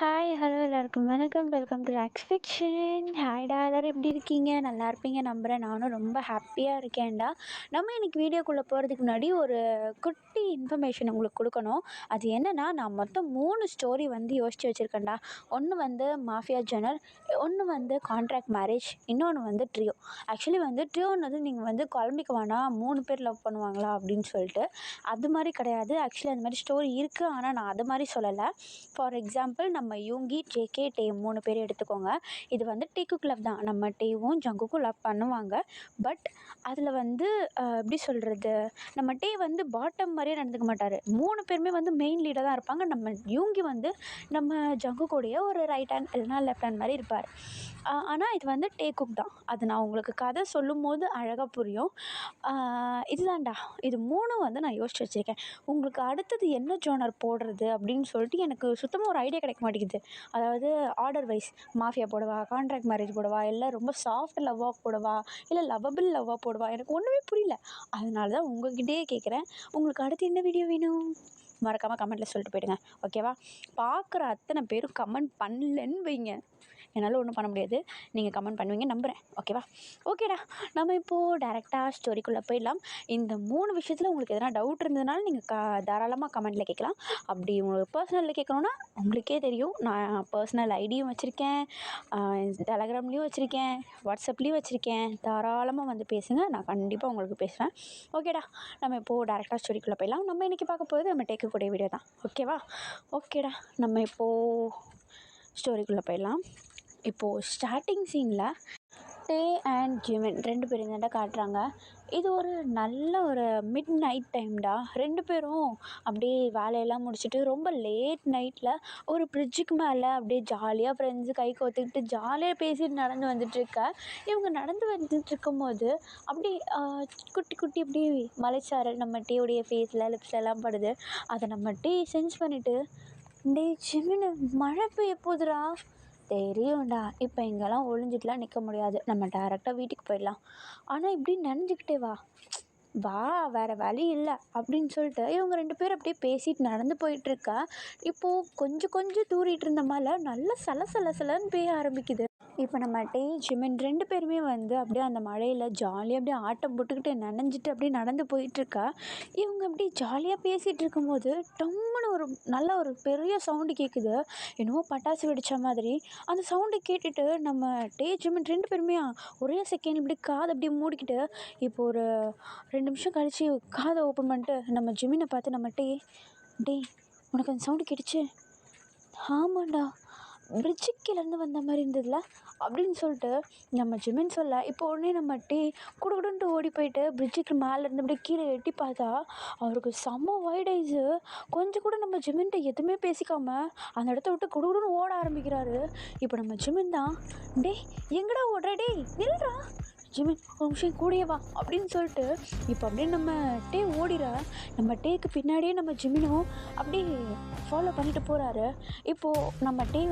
Hi, hello எல்லாருக்கும் வணக்கம். Welcome to Rocks Fiction. ஹாய்டா, எல்லோரும் எப்படி இருக்கீங்க? நல்லா இருப்பீங்க நம்புகிறேன். நானும் ரொம்ப ஹாப்பியாக இருக்கேன்டா. நம்ம இன்றைக்கி வீடியோக்குள்ளே போகிறதுக்கு முன்னாடி ஒரு குட்டி இன்ஃபர்மேஷன் உங்களுக்கு கொடுக்கணும். அது என்னென்னா, நான் மொத்தம் 3 ஸ்டோரி யோசித்து வச்சுருக்கேன்டா. ஒன்று மாஃபியா ஜர்னல், ஒன்று கான்ட்ராக்ட் மேரேஜ், இன்னொன்று ட்ரியோ. ஆக்சுவலி ட்ரியோன்னு நீங்கள் குழம்பிக்க வேணாம், 3 பேர் லவ் பண்ணுவாங்களா அப்படின்னு சொல்லிட்டு. அது மாதிரி கிடையாது. ஆக்சுவலி அந்த மாதிரி ஸ்டோரி இருக்குது, ஆனால் நான் அது மாதிரி சொல்லலை. ஃபார் எக்ஸாம்பிள், நம்ம யூங்கி, ஜேகே, டே 3 பேர் எடுத்துக்கோங்க. இது டேக்குக்கு லவ் தான். நம்ம டேவும் ஜங்குக்கும் லவ் பண்ணுவாங்க. பட் அதில் எப்படி சொல்கிறது, நம்ம டே பாட்டம் மாதிரியே நடந்துக்க மாட்டார். 3 பேருமே மெயின் லீடாக தான் இருப்பாங்க. நம்ம யூங்கி நம்ம ஜங்குக்குடைய ஒரு ரைட் ஹேண்ட் இல்லைனா லெஃப்ட் ஹேண்ட் மாதிரி இருப்பார். ஆனால் இது டேக்குக் தான். அது நான் உங்களுக்கு கதை சொல்லும் போது அழகாக புரியும். இதுதான்டா, இது 3 நான் யோசிச்சு வச்சுருக்கேன். உங்களுக்கு அடுத்தது என்ன ஜோனர் போடுறது அப்படின்னு சொல்லிட்டு எனக்கு சுத்தமாக ஒரு ஐடியா கிடைக்க மாட்டேங்குது. அதாவது ஆர்டர் வைஸ், மாஃபியா போடவா, கான்ட்ராக்ட் மேரேஜ் போடவா, இல்லை ரொம்ப சாஃப்ட் லவ்வாக போடவா, இல்லை லவ்வபிள் லவ்வாக போடவா, எனக்கு ஒன்றுமே புரியல. அதனால தான் உங்கள்கிட்டயே கேட்குறேன், உங்களுக்கு அடுத்து என்ன வீடியோ வேணும்? மறக்காமல் கமெண்ட்டில் சொல்லிட்டு போயிடுங்க, ஓகேவா? பார்க்குற அத்தனை பேரும் கமெண்ட் பண்ணலன்னு வைங்க, என்னால் ஒன்றும் பண்ண முடியாது. நீங்கள் கமெண்ட் பண்ணுவீங்க நம்புகிறேன், ஓகேவா? ஓகேடா, நம்ம இப்போது டேரெக்டாக ஸ்டோரிக்குள்ளே போயிடலாம். இந்த 3 விஷயத்தில் உங்களுக்கு எதனா டவுட் இருந்ததுனால நீங்கள் தாராளமாக கமெண்ட்டில் கேட்கலாம். அப்படி உங்களுக்கு பர்சனலில் கேட்கணுன்னா உங்களுக்கே தெரியும், நான் பர்சனல் ஐடியும் வச்சுருக்கேன், டெலகிராம்லேயும் வச்சுருக்கேன், வாட்ஸ்அப்லேயும் வச்சுருக்கேன். தாராளமாக பேசுங்க, நான் கண்டிப்பாக உங்களுக்கு பேசுவேன். ஓகேடா, நம்ம இப்போது டேரெக்டாக ஸ்டோரிக்குள்ளே போயிடலாம். நம்ம இன்றைக்கி பார்க்க போகிறது நம்ம டேக்கக்கூடிய வீடியோ தான், ஓகேவா? ஓகேடா, நம்ம இப்போது ஸ்டோரிக்குள்ளே போயிடலாம். இப்போது ஸ்டார்டிங் சீனில் டே அண்ட் ஜிமின் 2 பேரும் தான்டா காட்டுறாங்க. இது ஒரு நல்ல ஒரு மிட் நைட் டைம்டா. 2 பேரும் அப்படியே வேலையெல்லாம் முடிச்சுட்டு ரொம்ப லேட் நைட்டில் ஒரு பிரிட்ஜுக்கு மேலே அப்படியே ஜாலியாக ஃப்ரெண்ட்ஸு கை கோத்துக்கிட்டு ஜாலியாக பேசிட்டு நடந்து வந்துட்டுருக்க. இவங்க நடந்து வந்துட்டுருக்கும் போது அப்படி குட்டி குட்டி இப்படி மலைச்சாரல் நம்ம டேவுடைய ஃபேஸில் லிப்ஸ்லலாம் படுது. அதை நம்ம டே சென்ஸ் பண்ணிவிட்டு, டே ஜிமின் மழை பெய்ய போகுதுடா. தெரியும்டா, இப்போ இங்கெல்லாம் ஒளிஞ்சிட்டுலாம் நிற்க முடியாது, நம்ம டேரெக்டாக வீட்டுக்கு போயிடலாம். ஆனால் இப்படி நனைஞ்சிக்கிட்டே வா வேறு வழி இல்லை அப்படின்னு சொல்லிட்டு இவங்க 2 பேரும் அப்படியே பேசிட்டு நடந்து போயிட்டுருக்கா. இப்போது கொஞ்சம் கொஞ்சம் தூரிட்டு இருந்த மழை நல்லா சலன்னு பெய்ய ஆரம்பிக்குது. இப்போ நம்ம டே ஜிமின் 2 பேருமே அப்படியே அந்த மழையில் ஜாலியாக அப்படியே ஆட்டம் போட்டுக்கிட்டு நனைஞ்சிட்டு அப்படியே நடந்து போயிட்டுருக்கா. இவங்க அப்படியே ஜாலியாக பேசிகிட்டு இருக்கும்போது டம்முன்னு ஒரு நல்ல ஒரு பெரிய சவுண்டு கேட்குது. என்னமோ பட்டாசு வெடித்த மாதிரி. அந்த சவுண்டை கேட்டுட்டு நம்ம டே ஜிமின் 2 பேருமே ஒரே செகண்ட் இப்படி காதை அப்படியே மூடிக்கிட்டு, இப்போ ஒரு 2 நிமிஷம் கழித்து காதை ஓப்பன் பண்ணிட்டு நம்ம ஜிமினை பார்த்து நம்ம டே உனக்கு அந்த சவுண்டு கேட்டுச்சு? ஆமாண்டா, பிரிட்ஜுக்கு கீழேருந்து வந்த மாதிரி இருந்ததுல அப்படின்னு சொல்லிட்டு நம்ம ஜிமின் சொல்ல, இப்போ உடனே நம்ம டே குடுகுடுன்ட்டு ஓடி போயிட்டு பிரிட்ஜுக்கு மேலேருந்து அப்படியே கீழே எட்டி பார்த்தா அவருக்கு செம்ம வைட் ஐஸு. கொஞ்சம் கூட நம்ம ஜிமின்ட்ட எதுவுமே பேசிக்காமல் அந்த இடத்த விட்டு குடுகுடுன்னு ஓட ஆரம்பிக்கிறாரு. இப்போ நம்ம ஜிமின் தான், எங்கடா ஓடுற, நில்றா ஜிமின், ஒரு நிமிஷம் கூடயே வா அப்படின்னு சொல்லிட்டு இப்போ அப்படியே நம்ம டே ஓடிற. நம்ம டேக்கு பின்னாடியே நம்ம ஜிமினும் அப்படியே ஃபாலோ பண்ணிட்டு போகிறாரு. இப்போது நம்ம டே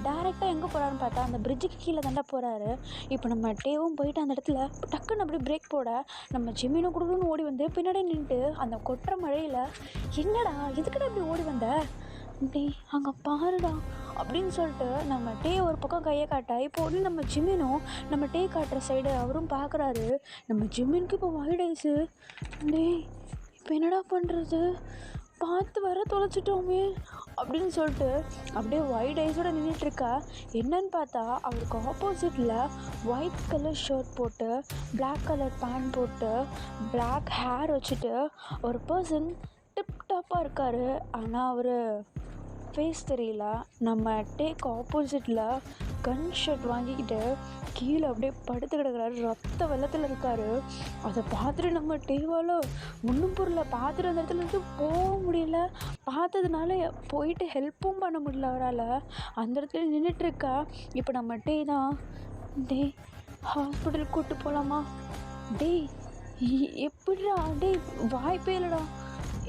டேரெக்டாக எங்கே போகிறாருன்னு பார்த்தா அந்த பிரிட்ஜுக்கு கீழே தாண்டா போகிறாரு. இப்போ நம்ம டேவும் போயிட்டு அந்த இடத்துல டக்குன்னு அப்படி பிரேக் போட நம்ம ஜிமினும் கொடுக்கணும்னு ஓடி பின்னாடி நின்றுட்டு அந்த கொட்டுற மழையில், என்னடா எதுக்கடா இப்படி ஓடி வந்த, அங்கே பாருடா அப்படின்னு சொல்லிட்டு நம்ம டே ஒரு பக்கம் கையை காட்ட, இப்போ உடனே நம்ம ஜிமினும் நம்ம டே காட்டுற சைடு அவரும் பார்க்குறாரு. நம்ம ஜிமினுக்கு இப்போ வைட் ஐஸு. இப்போ என்னடா பண்ணுறது, பார்த்து வர தொலைச்சிட்டோமே அப்படின்னு சொல்லிட்டு அப்படியே ஒயிட் ஐஸோடு நின்றுட்டுருக்கா. என்னன்னு பார்த்தா அவருக்கு ஆப்போசிட்டில் ஒயிட் கலர் ஷர்ட் போட்டு, பிளாக் கலர் பேண்ட் போட்டு, பிளாக் ஹேர் வச்சுட்டு ஒரு பர்சன் டிப்டாப்பாக இருக்கார். ஆனால் அவர் ஃபேஸ் தெரியல. நம்ம டேக் ஆப்போசிட்டில் கன் ஷர்ட் வாங்கிக்கிட்டு கீழே அப்படியே படுத்து கிடக்குறாரு, ரத்த வெள்ளத்தில் இருக்கார். அதை பார்த்துட்டு நம்ம டேவால் ஒன்றும் புரியல. பார்த்துட்டு அந்த இடத்துல இருந்து போக முடியல. பார்த்ததுனால போயிட்டு ஹெல்ப்பும் பண்ண முடியல அவரால். அந்த இடத்துல நின்றுட்டுருக்கா. இப்போ நம்ம டே தான், ஹாஸ்பிட்டலுக்கு கூப்பிட்டு போகலாமா? எப்படிடா? வாய்ப்பே இல்லைடா.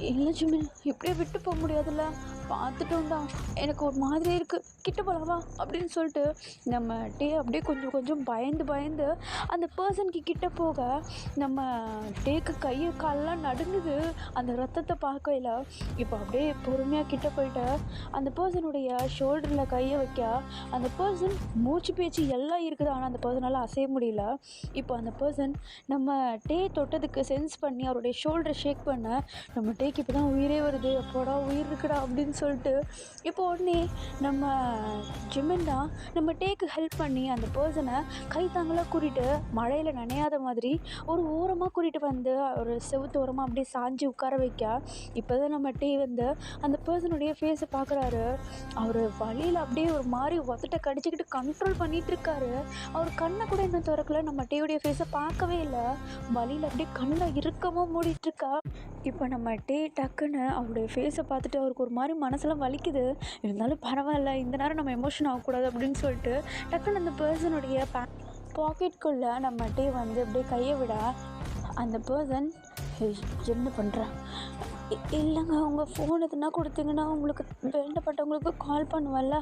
இல்லை ஜிமின், இப்படியே விட்டு போக முடியாதுல்ல, பார்த்துட்டோம்டா, எனக்கு ஒரு மாதிரி இருக்குது, கிட்ட போகலாமா அப்படின்னு சொல்லிட்டு நம்ம டே அப்படியே கொஞ்சம் கொஞ்சம் பயந்து பயந்து அந்த பர்சனுக்கு கிட்ட போக நம்ம டேக்கு கையை காலெலாம் நடுங்குது அந்த ரத்தத்தை பார்க்கையில். இப்போ அப்படியே பொறுமையாக கிட்ட போயிட்டு அந்த பர்சனுடைய ஷோல்டரில் கையை வைக்க அந்த பர்சன் மூச்சு பேச்சு எல்லாம் இருக்குது, ஆனால் அந்த பர்சனால் அசைய முடியல. இப்போ அந்த பர்சன் நம்ம டே தொட்டதுக்கு சென்ஸ் பண்ணி அவருடைய ஷோல்டரை ஷேக் பண்ண நம்ம டேக்கு இப்போ தான் உயிரே வருது, அப்போடா உயிர் இருக்குடா அப்படின்னு சொல்லிட்டு இப்போ உடனே நம்ம ஜிமின் தான் நம்ம டேக்கு ஹெல்ப் பண்ணி அந்த பர்சனை கை தாங்களாக கூட்டிகிட்டு மழையில் நனையாத மாதிரி ஒரு ஓரமாக கூட்டிகிட்டு வந்து ஒரு செவுத்து ஓரமாக அப்படியே சாஞ்சி உட்கார வைக்க இப்போ தான் நம்ம டே வந்து அந்த பர்சனுடைய ஃபேஸை பார்க்குறாரு. அவர் வழியில் அப்படியே ஒரு மாதிரி ஒத்தட்டை கடிச்சிக்கிட்டு கண்ட்ரோல் பண்ணிகிட்டு இருக்காரு. அவர் கண்ணை கூட இன்னும் திறக்கல, நம்ம டேவுடைய ஃபேஸை பார்க்கவே இல்லை, வழியில் அப்படியே கண்ணை இறுக்கமாக மூடிட்டுருக்கா. இப்போ நம்ம டே டக்குன்னு அவருடைய ஃபேஸை பார்த்துட்டு அவருக்கு ஒரு மாதிரி மனசெல்லாம் வலிக்குது, இருந்தாலும் பரவாயில்ல இந்த நேரம் நம்ம எமோஷன் ஆகக்கூடாது அப்படின்னு சொல்லிட்டு டக்குன்னு அந்த பர்சனுடைய பாக்கெட்குள்ளே நம்ம டே வந்து அப்படியே கையை விட அந்த பர்சன் என்ன பண்ணுறேன், இல்லைங்க உங்கள் ஃபோன் எதுனா கொடுத்தீங்கன்னா உங்களுக்கு வேண்டப்பட்டவங்களுக்கு கால் பண்ணுவல்ல,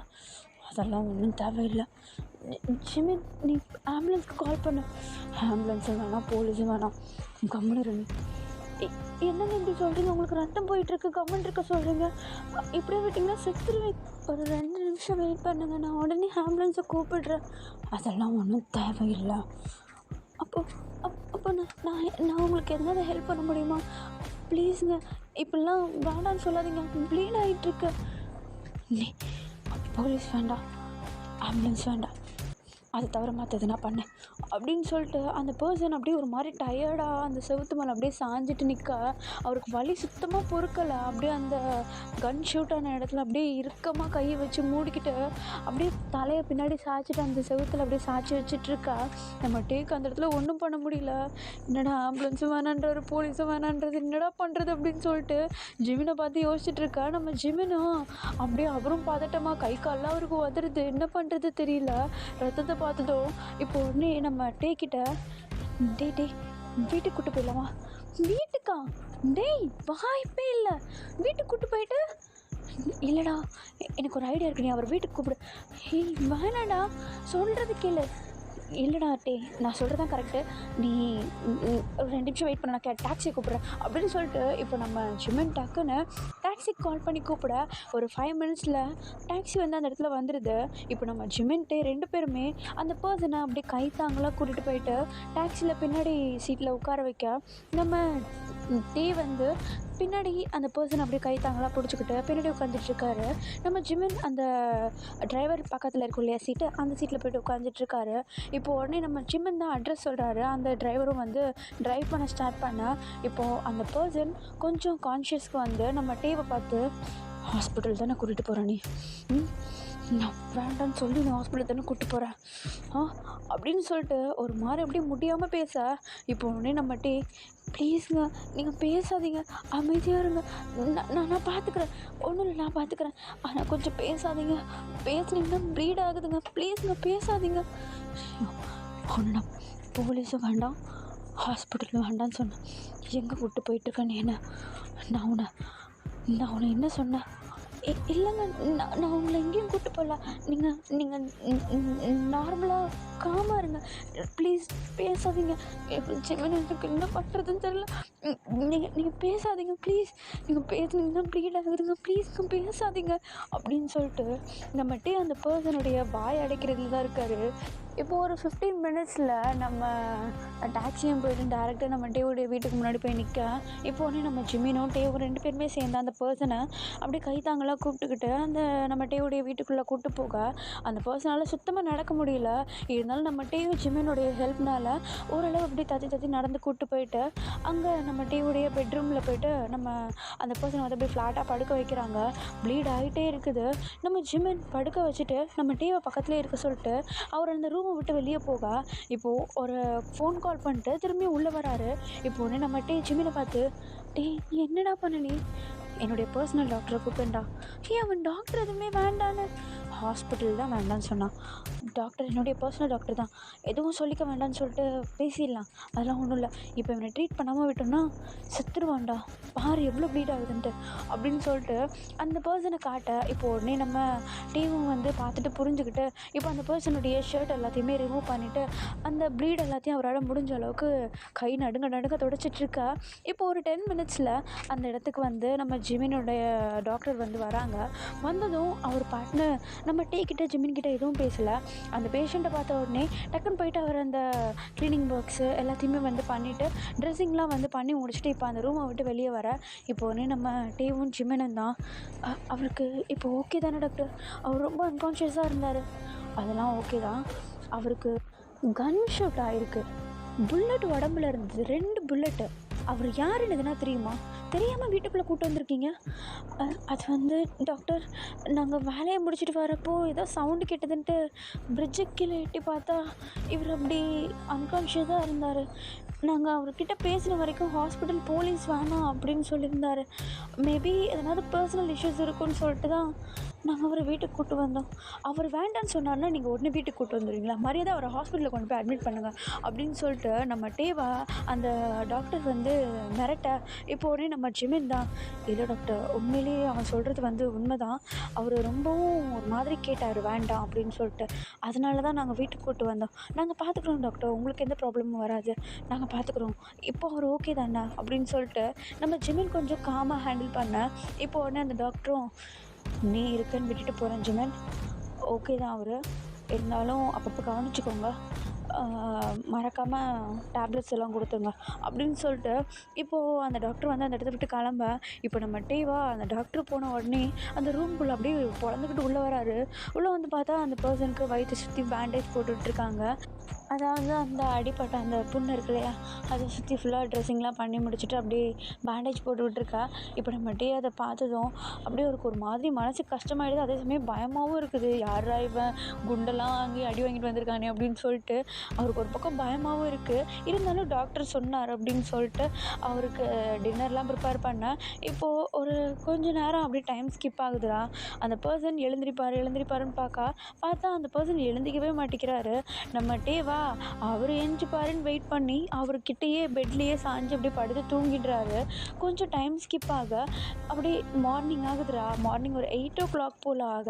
அதெல்லாம் ஒன்றும் தேவையில்லை. ஜிமின் நீ ஆம்புலன்ஸ்க்கு கால் பண்ணு, ஆம்புலன்ஸும் வேணாம் போலீஸும் வேணாம், கம்முன்னு இருங்க. என்னங்க இப்படி சொல்கிறீங்க, உங்களுக்கு ரத்தம் போயிட்டுருக்கு கம்மன் இருக்க சொல்கிறீங்க, இப்படியே விட்டிங்கன்னா செத்துருவேன், ஒரு 2 நிமிஷம் வெயிட் பண்ணுங்க, நான் உடனே ஆம்புலன்ஸை கூப்பிடுறேன். அதெல்லாம் ஒன்றும் தேவையில்லை. அப்போ நான் உங்களுக்கு எதனால ஹெல்ப் பண்ண முடியுமா, ப்ளீஸுங்க இப்படிலாம் வேண்டான்னு சொல்லாதீங்க, ப்ளீட் ஆகிட்டுருக்கு. நீ போலீஸ் வேண்டாம், ஆம்புலன்ஸ் வேண்டாம், அதை தவிர மற்றது நான் பண்ணேன் அப்படின்னு சொல்லிட்டு அந்த பர்சன் அப்படியே ஒரு மாதிரி டயர்டாக அந்த செவுத்து மேலே அப்படியே சாஞ்சிட்டு நிற்க அவருக்கு வலி சுத்தமாக பொறுக்கலை. அப்படியே அந்த கன் ஷூட்டான இடத்துல அப்படியே இறுக்கமாக கையை வச்சு மூடிக்கிட்டு அப்படியே தலையை பின்னாடி சாய்ச்சிட்டு அந்த செவுத்தில் அப்படியே சாய்ச்சி வச்சிட்ருக்கா. நம்ம டேக்கு அந்த இடத்துல ஒன்றும் பண்ண முடியல. என்னடா ஆம்புலன்ஸும் வேணான்றாரு போலீஸும் வேணான்றது, என்னடா பண்ணுறது அப்படின்னு சொல்லிட்டு ஜிமினை பார்த்து யோசிச்சுட்டு இருக்கா. நம்ம ஜிமினும் அப்படியே அவரும் பதட்டமாக கை கால்லாம் அவருக்கு உதறுது, என்ன பண்ணுறது தெரியல. ரத்தத்தை பார்த்ததும் இப்போ உடனே நம்ம டேக்கிட்ட டே வீட்டுக்கு கூட்டு போயிடலாமா, வீட்டுக்கா டேய் வாய்ப்பே இல்லை, வீட்டுக்கு கூட்டு போயிட்டு இல்லைடா எனக்கு ஒரு ஐடியா இருக்கு, நீ அவர் வீட்டுக்கு கூப்பிடு. வேணாடா சொல்கிறது கேளு, இல்லைடா டே நான் சொல்கிறது தான் கரெக்டு, நீ ஒரு 2 நிமிஷம் வெயிட் பண்ண, நான் டாக்ஸி கூப்பிட்றேன் அப்படின்னு சொல்லிட்டு இப்போ நம்ம ஜிமின் டக்குன்னு டாக்ஸிக்கு கால் பண்ணி கூப்பிட ஒரு 5 மினிட்ஸில் டாக்ஸி வந்து அந்த இடத்துல வந்துடுது. இப்போ நம்ம ஜிமின்ட்டு 2 பேருமே அந்த பர்சனை அப்படியே கை தாங்களாக கூட்டிகிட்டு போயிட்டு டாக்ஸியில் பின்னாடி சீட்டில் உட்கார வைக்க நம்ம டே வந்து பின்னாடி அந்த பர்சன் அப்படியே கை தாங்களாக பிடிச்சிக்கிட்டு பின்னாடி உட்காந்துட்ருக்காரு. நம்ம ஜிமின் அந்த டிரைவர் பக்கத்தில் இருக்கும் இல்லையா சீட்டு, அந்த சீட்டில் போய்ட்டு உட்காந்துட்ருக்காரு. இப்போது உடனே நம்ம ஜிமின் தான் அட்ரஸ் சொல்கிறாரு, அந்த டிரைவரும் வந்து ட்ரைவ் பண்ண ஸ்டார்ட் பண்ண இப்போது அந்த பர்சன் கொஞ்சம் கான்ஷியஸ்க்கு வந்து நம்ம டேவை பார்த்து ஹாஸ்பிட்டல் தானே கூட்டிகிட்டு போகிறேன், நீ நான் வேண்டான்னு சொல்லி நான் ஹாஸ்பிட்டல் தானே கூப்பிட்டு போகிறேன் அப்படின்னு சொல்லிட்டு ஒரு மாதிரி அப்படியே முடியாமல் பேச இப்போ உடனே நம்ம டே ப்ளீஸுங்க நீங்கள் பேசாதீங்க, அமைதியாக இருங்க, நான் பார்த்துக்குறேன், ஒன்றும் இல்லை நான் பார்த்துக்குறேன், ஆனால் கொஞ்சம் பேசாதீங்க, பேசுனீங்கன்னா ப்ளீட் ஆகுதுங்க, ப்ளீஸுங்க பேசாதீங்க. ஒன்று போலீஸும் வேண்டாம் ஹாஸ்பிட்டலும் வேண்டான்னு சொன்னேன், எங்கே கூப்பிட்டு போயிட்டுருக்கேன் என்ன, நான் உன்னை என்ன சொன்னேன், இல்லைங்க நான் உங்களை எங்கேயும் கூப்பிட்டு போகல, நீங்கள் நார்மலாக காமாக இருங்க, ப்ளீஸ் பேசாதீங்க, ஜிமின் எனக்கு என்ன பண்ணுறதுன்னு தெரியல, நீங்கள் பேசாதீங்க ப்ளீஸ், நீங்கள் பேசுனீங்கன்னா ப்ளீட் ஆகுதுங்க, ப்ளீஸ்ங்க பேசாதீங்க அப்படின்னு சொல்லிட்டு நம்மகிட்டே அந்த பர்சனுடைய வாய் அடைக்கிறதுல தான் இருக்கார். இப்போது ஒரு 15 மினிட்ஸில் நம்ம டாக்ஸியும் போய்ட்டு டேரெக்டாக நம்ம டேவுடைய வீட்டுக்கு முன்னாடி போய் நிற்க இப்போ உடனே நம்ம ஜிமினும் டேவும் 2 பேருமே சேர்ந்து அந்த பர்சனை அப்படியே கைத்தாங்களாக கூப்பிட்டுக்கிட்டு அந்த நம்ம டேவுடைய வீட்டுக்குள்ளே கூப்பிட்டு போக அந்த பர்சனால் சுத்தமாக நடக்க முடியல. இருந்தாலும் நம்ம டேவு ஜிமினுடைய ஹெல்ப்னால் ஓரளவு அப்படியே தத்தி நடந்து கூப்பிட்டு போயிட்டு அங்கே நம்ம டேவுடைய பெட்ரூமில் போய்ட்டு நம்ம அந்த பர்சனை வந்து அப்படியே ஃப்ளாட்டாக படுக்க வைக்கிறாங்க. ப்ளீட் ஆகிட்டே இருக்குது. நம்ம ஜிமின் படுக்க வச்சுட்டு நம்ம டேவை பக்கத்துலேயே இருக்க சொல்லிட்டு அவர் அந்த ரூமை விட்டு வெளியே போக இப்போது ஒரு ஃபோன் கால் பண்ணிட்டு திரும்பி உள்ளே வராரு. இப்போ உடனே நம்ம ஜிமினை பார்த்து என்னடா பண்ண, நீ என்னுடைய பர்சனல் டாக்டரை கூப்பிட்டா, அவன் டாக்டர் எதுவுமே வேண்டான்னு ஹாஸ்பிட்டல் தான் வேண்டான்னு சொன்னான். டாக்டர் என்னுடைய பர்சனல் டாக்டர் தான். எதுவும் சொல்லிக்க வேண்டாம்னு சொல்லிட்டு பேசிடலாம், அதெல்லாம் ஒன்றும் இல்லை. இப்போ இவனை ட்ரீட் பண்ணாமல் விட்டோம்னா செத்துருவான்டா, பாரு எவ்வளோ ப்ளீட் ஆகுதுன்ட்டு அப்படின்னு சொல்லிட்டு அந்த பர்சனை காட்ட, இப்போ உடனே நம்ம டீமும் வந்து பார்த்துட்டு புரிஞ்சுக்கிட்டு இப்போ அந்த பர்சனுடைய ஷர்ட் எல்லாத்தையுமே ரிமூவ் பண்ணிவிட்டு அந்த ப்ளீட் எல்லாத்தையும் அவரால் முடிஞ்ச அளவுக்கு கை நடுங்க நடுங்க துடைச்சிட்ருக்கா. இப்போ ஒரு 10 மினிட்ஸில் அந்த இடத்துக்கு வந்து நம்ம ஜிமினுடைய டாக்டர் வந்து வராங்க. வந்ததும் அவர் பாட்டுன்னு நம்ம டீ கிட்ட ஜிமின் கிட்ட எதுவும் பேசலை. அந்த பேஷண்ட்டை பார்த்த உடனே டக்குன்னு போயிட்டு அவர் அந்த க்ளீனிங் ஒர்க்ஸு எல்லாத்தையுமே வந்து பண்ணிவிட்டு ட்ரெஸ்ஸிங்லாம் வந்து பண்ணி முடிச்சுட்டு இப்போ அந்த ரூமை விட்டு வெளியே வர, இப்போ உடனே நம்ம டீவும் ஜிமினும் தான் அவருக்கு இப்போ ஓகே தானே டாக்டர், அவர் ரொம்ப அன்கான்ஷியஸாக இருந்தார், அதெல்லாம் ஓகே தான், அவருக்கு கன் ஷூட் ஆகிருக்கு, புல்லட் உடம்புல இருந்தது 2 புல்லட்டு, அவர் யாருன்னு எதுனா தெரியுமா, தெரியாமல் வீட்டுக்குள்ளே கூப்பிட்டு வந்திருக்கீங்க. அது வந்து டாக்டர், நாங்கள் வேலையை முடிச்சுட்டு வரப்போ ஏதோ சவுண்டு கேட்டதுன்ட்டு பிரிட்ஜுக்கு கீழே எட்டி பார்த்தா இவர் அப்படி அன்கான்ஷியஸாக இருந்தார். நாங்கள் அவர்கிட்ட பேசின வரைக்கும் ஹாஸ்பிட்டல் போலீஸ் வேணாம் அப்படின்னு சொல்லியிருந்தார். மேபி எதனாவது பர்சனல் இஷ்யூஸ் இருக்குன்னு சொல்லிட்டு தான் நாங்கள் அவரை வீட்டுக்கு கூப்பிட்டு வந்தோம். அவர் வேண்டான்னு சொன்னார்னா நீங்கள் உடனே வீட்டுக்கு கூப்பிட்டு வந்துடுவீங்களா, மரியாதை அவரை ஹாஸ்பிட்டலில் கொண்டு போய் அட்மிட் பண்ணுங்கள் அப்படின்னு சொல்லிட்டு நம்ம டேவா அந்த டாக்டர் வந்து மிரட்ட, இப்போ உடனே நம்ம ஜிமின் தான், இல்லை டாக்டர் உண்மையிலேயே அவன் சொல்கிறது வந்து உண்மை தான், அவர் ரொம்பவும் ஒரு மாதிரி கேட்டார் வேண்டாம் அப்படின்னு சொல்லிட்டு, அதனால தான் நாங்கள் வீட்டுக்கு கூப்பிட்டு வந்தோம், நாங்கள் பார்த்துக்குறோம் டாக்டர், உங்களுக்கு எந்த ப்ராப்ளமும் வராது, நாங்கள் பார்த்துக்குறோம், இப்போ அவர் ஓகே தானே அப்படின்னு சொல்லிட்டு நம்ம ஜிமின் கொஞ்சம் காமாக ஹேண்டில் பண்ண, இப்போ உடனே அந்த டாக்டரும் நீ இருக்குன்னு விட்டுட்டு போகிறேன் ஜிமின், ஓகே தான் அவர், இருந்தாலும் அப்பப்போ கவனிச்சிக்கோங்க, மறக்காமல் டேப்லெட்ஸ் எல்லாம் கொடுத்துங்க அப்படின்னு சொல்லிட்டு இப்போது அந்த டாக்டர் வந்து அந்த இடத்த விட்டு கிளம்ப, இப்போ நம்ம டேவா அந்த டாக்டர் போன உடனே அந்த ரூம்குள்ளே அப்படியே பொழந்துக்கிட்டு உள்ளே வராரு. உள்ளே வந்து பார்த்தா அந்த பர்சனுக்கு வயிற்றை சுற்றி பேண்டேஜ் போட்டுட்ருக்காங்க. அதாவது அந்த அடிப்பட்ட அந்த புண்ணு இருக்கு இல்லையா, அதை சுற்றி ஃபுல்லாக ட்ரெஸ்ஸிங்லாம் பண்ணி முடிச்சுட்டு அப்படியே பேண்டேஜ் போட்டு விட்டுருக்கா. இப்போ நம்ம டே அதை பார்த்ததும் அப்படியே அவருக்கு ஒரு மாதிரி மனசு கஷ்டமாயிடுது, அதே சமயம் பயமாகவும் இருக்குது, யாரா இவன் குண்டெல்லாம் வாங்கி அடி வாங்கிட்டு வந்திருக்கானே அப்படின்னு சொல்லிட்டு அவருக்கு ஒரு பக்கம் பயமாகவும் இருக்குது. இருந்தாலும் டாக்டர் சொன்னார் அப்படின்னு சொல்லிட்டு அவருக்கு டின்னர்லாம் ப்ரிப்பேர் பண்ணேன். இப்போது ஒரு கொஞ்ச நேரம் அப்படியே டைம் ஸ்கிப் ஆகுதுடா, அந்த பர்சன் எழுந்திரிப்பாருன்னு பார்த்தா அந்த பர்சன் எழுந்திக்கவே மாட்டேங்கிறாரு. நம்ம டேவா அவர் எழுந்திரிப்பாருன்னு வெயிட் பண்ணி அவர்கிட்டயே பெட்லேயே சாஞ்சு அப்படியே படுத்து தூங்கிடுறாரு. கொஞ்சம் டைம் ஸ்கிப் ஆக அப்படியே மார்னிங் ஆகுதுடா, மார்னிங் ஒரு 8 o'clock போல் ஆக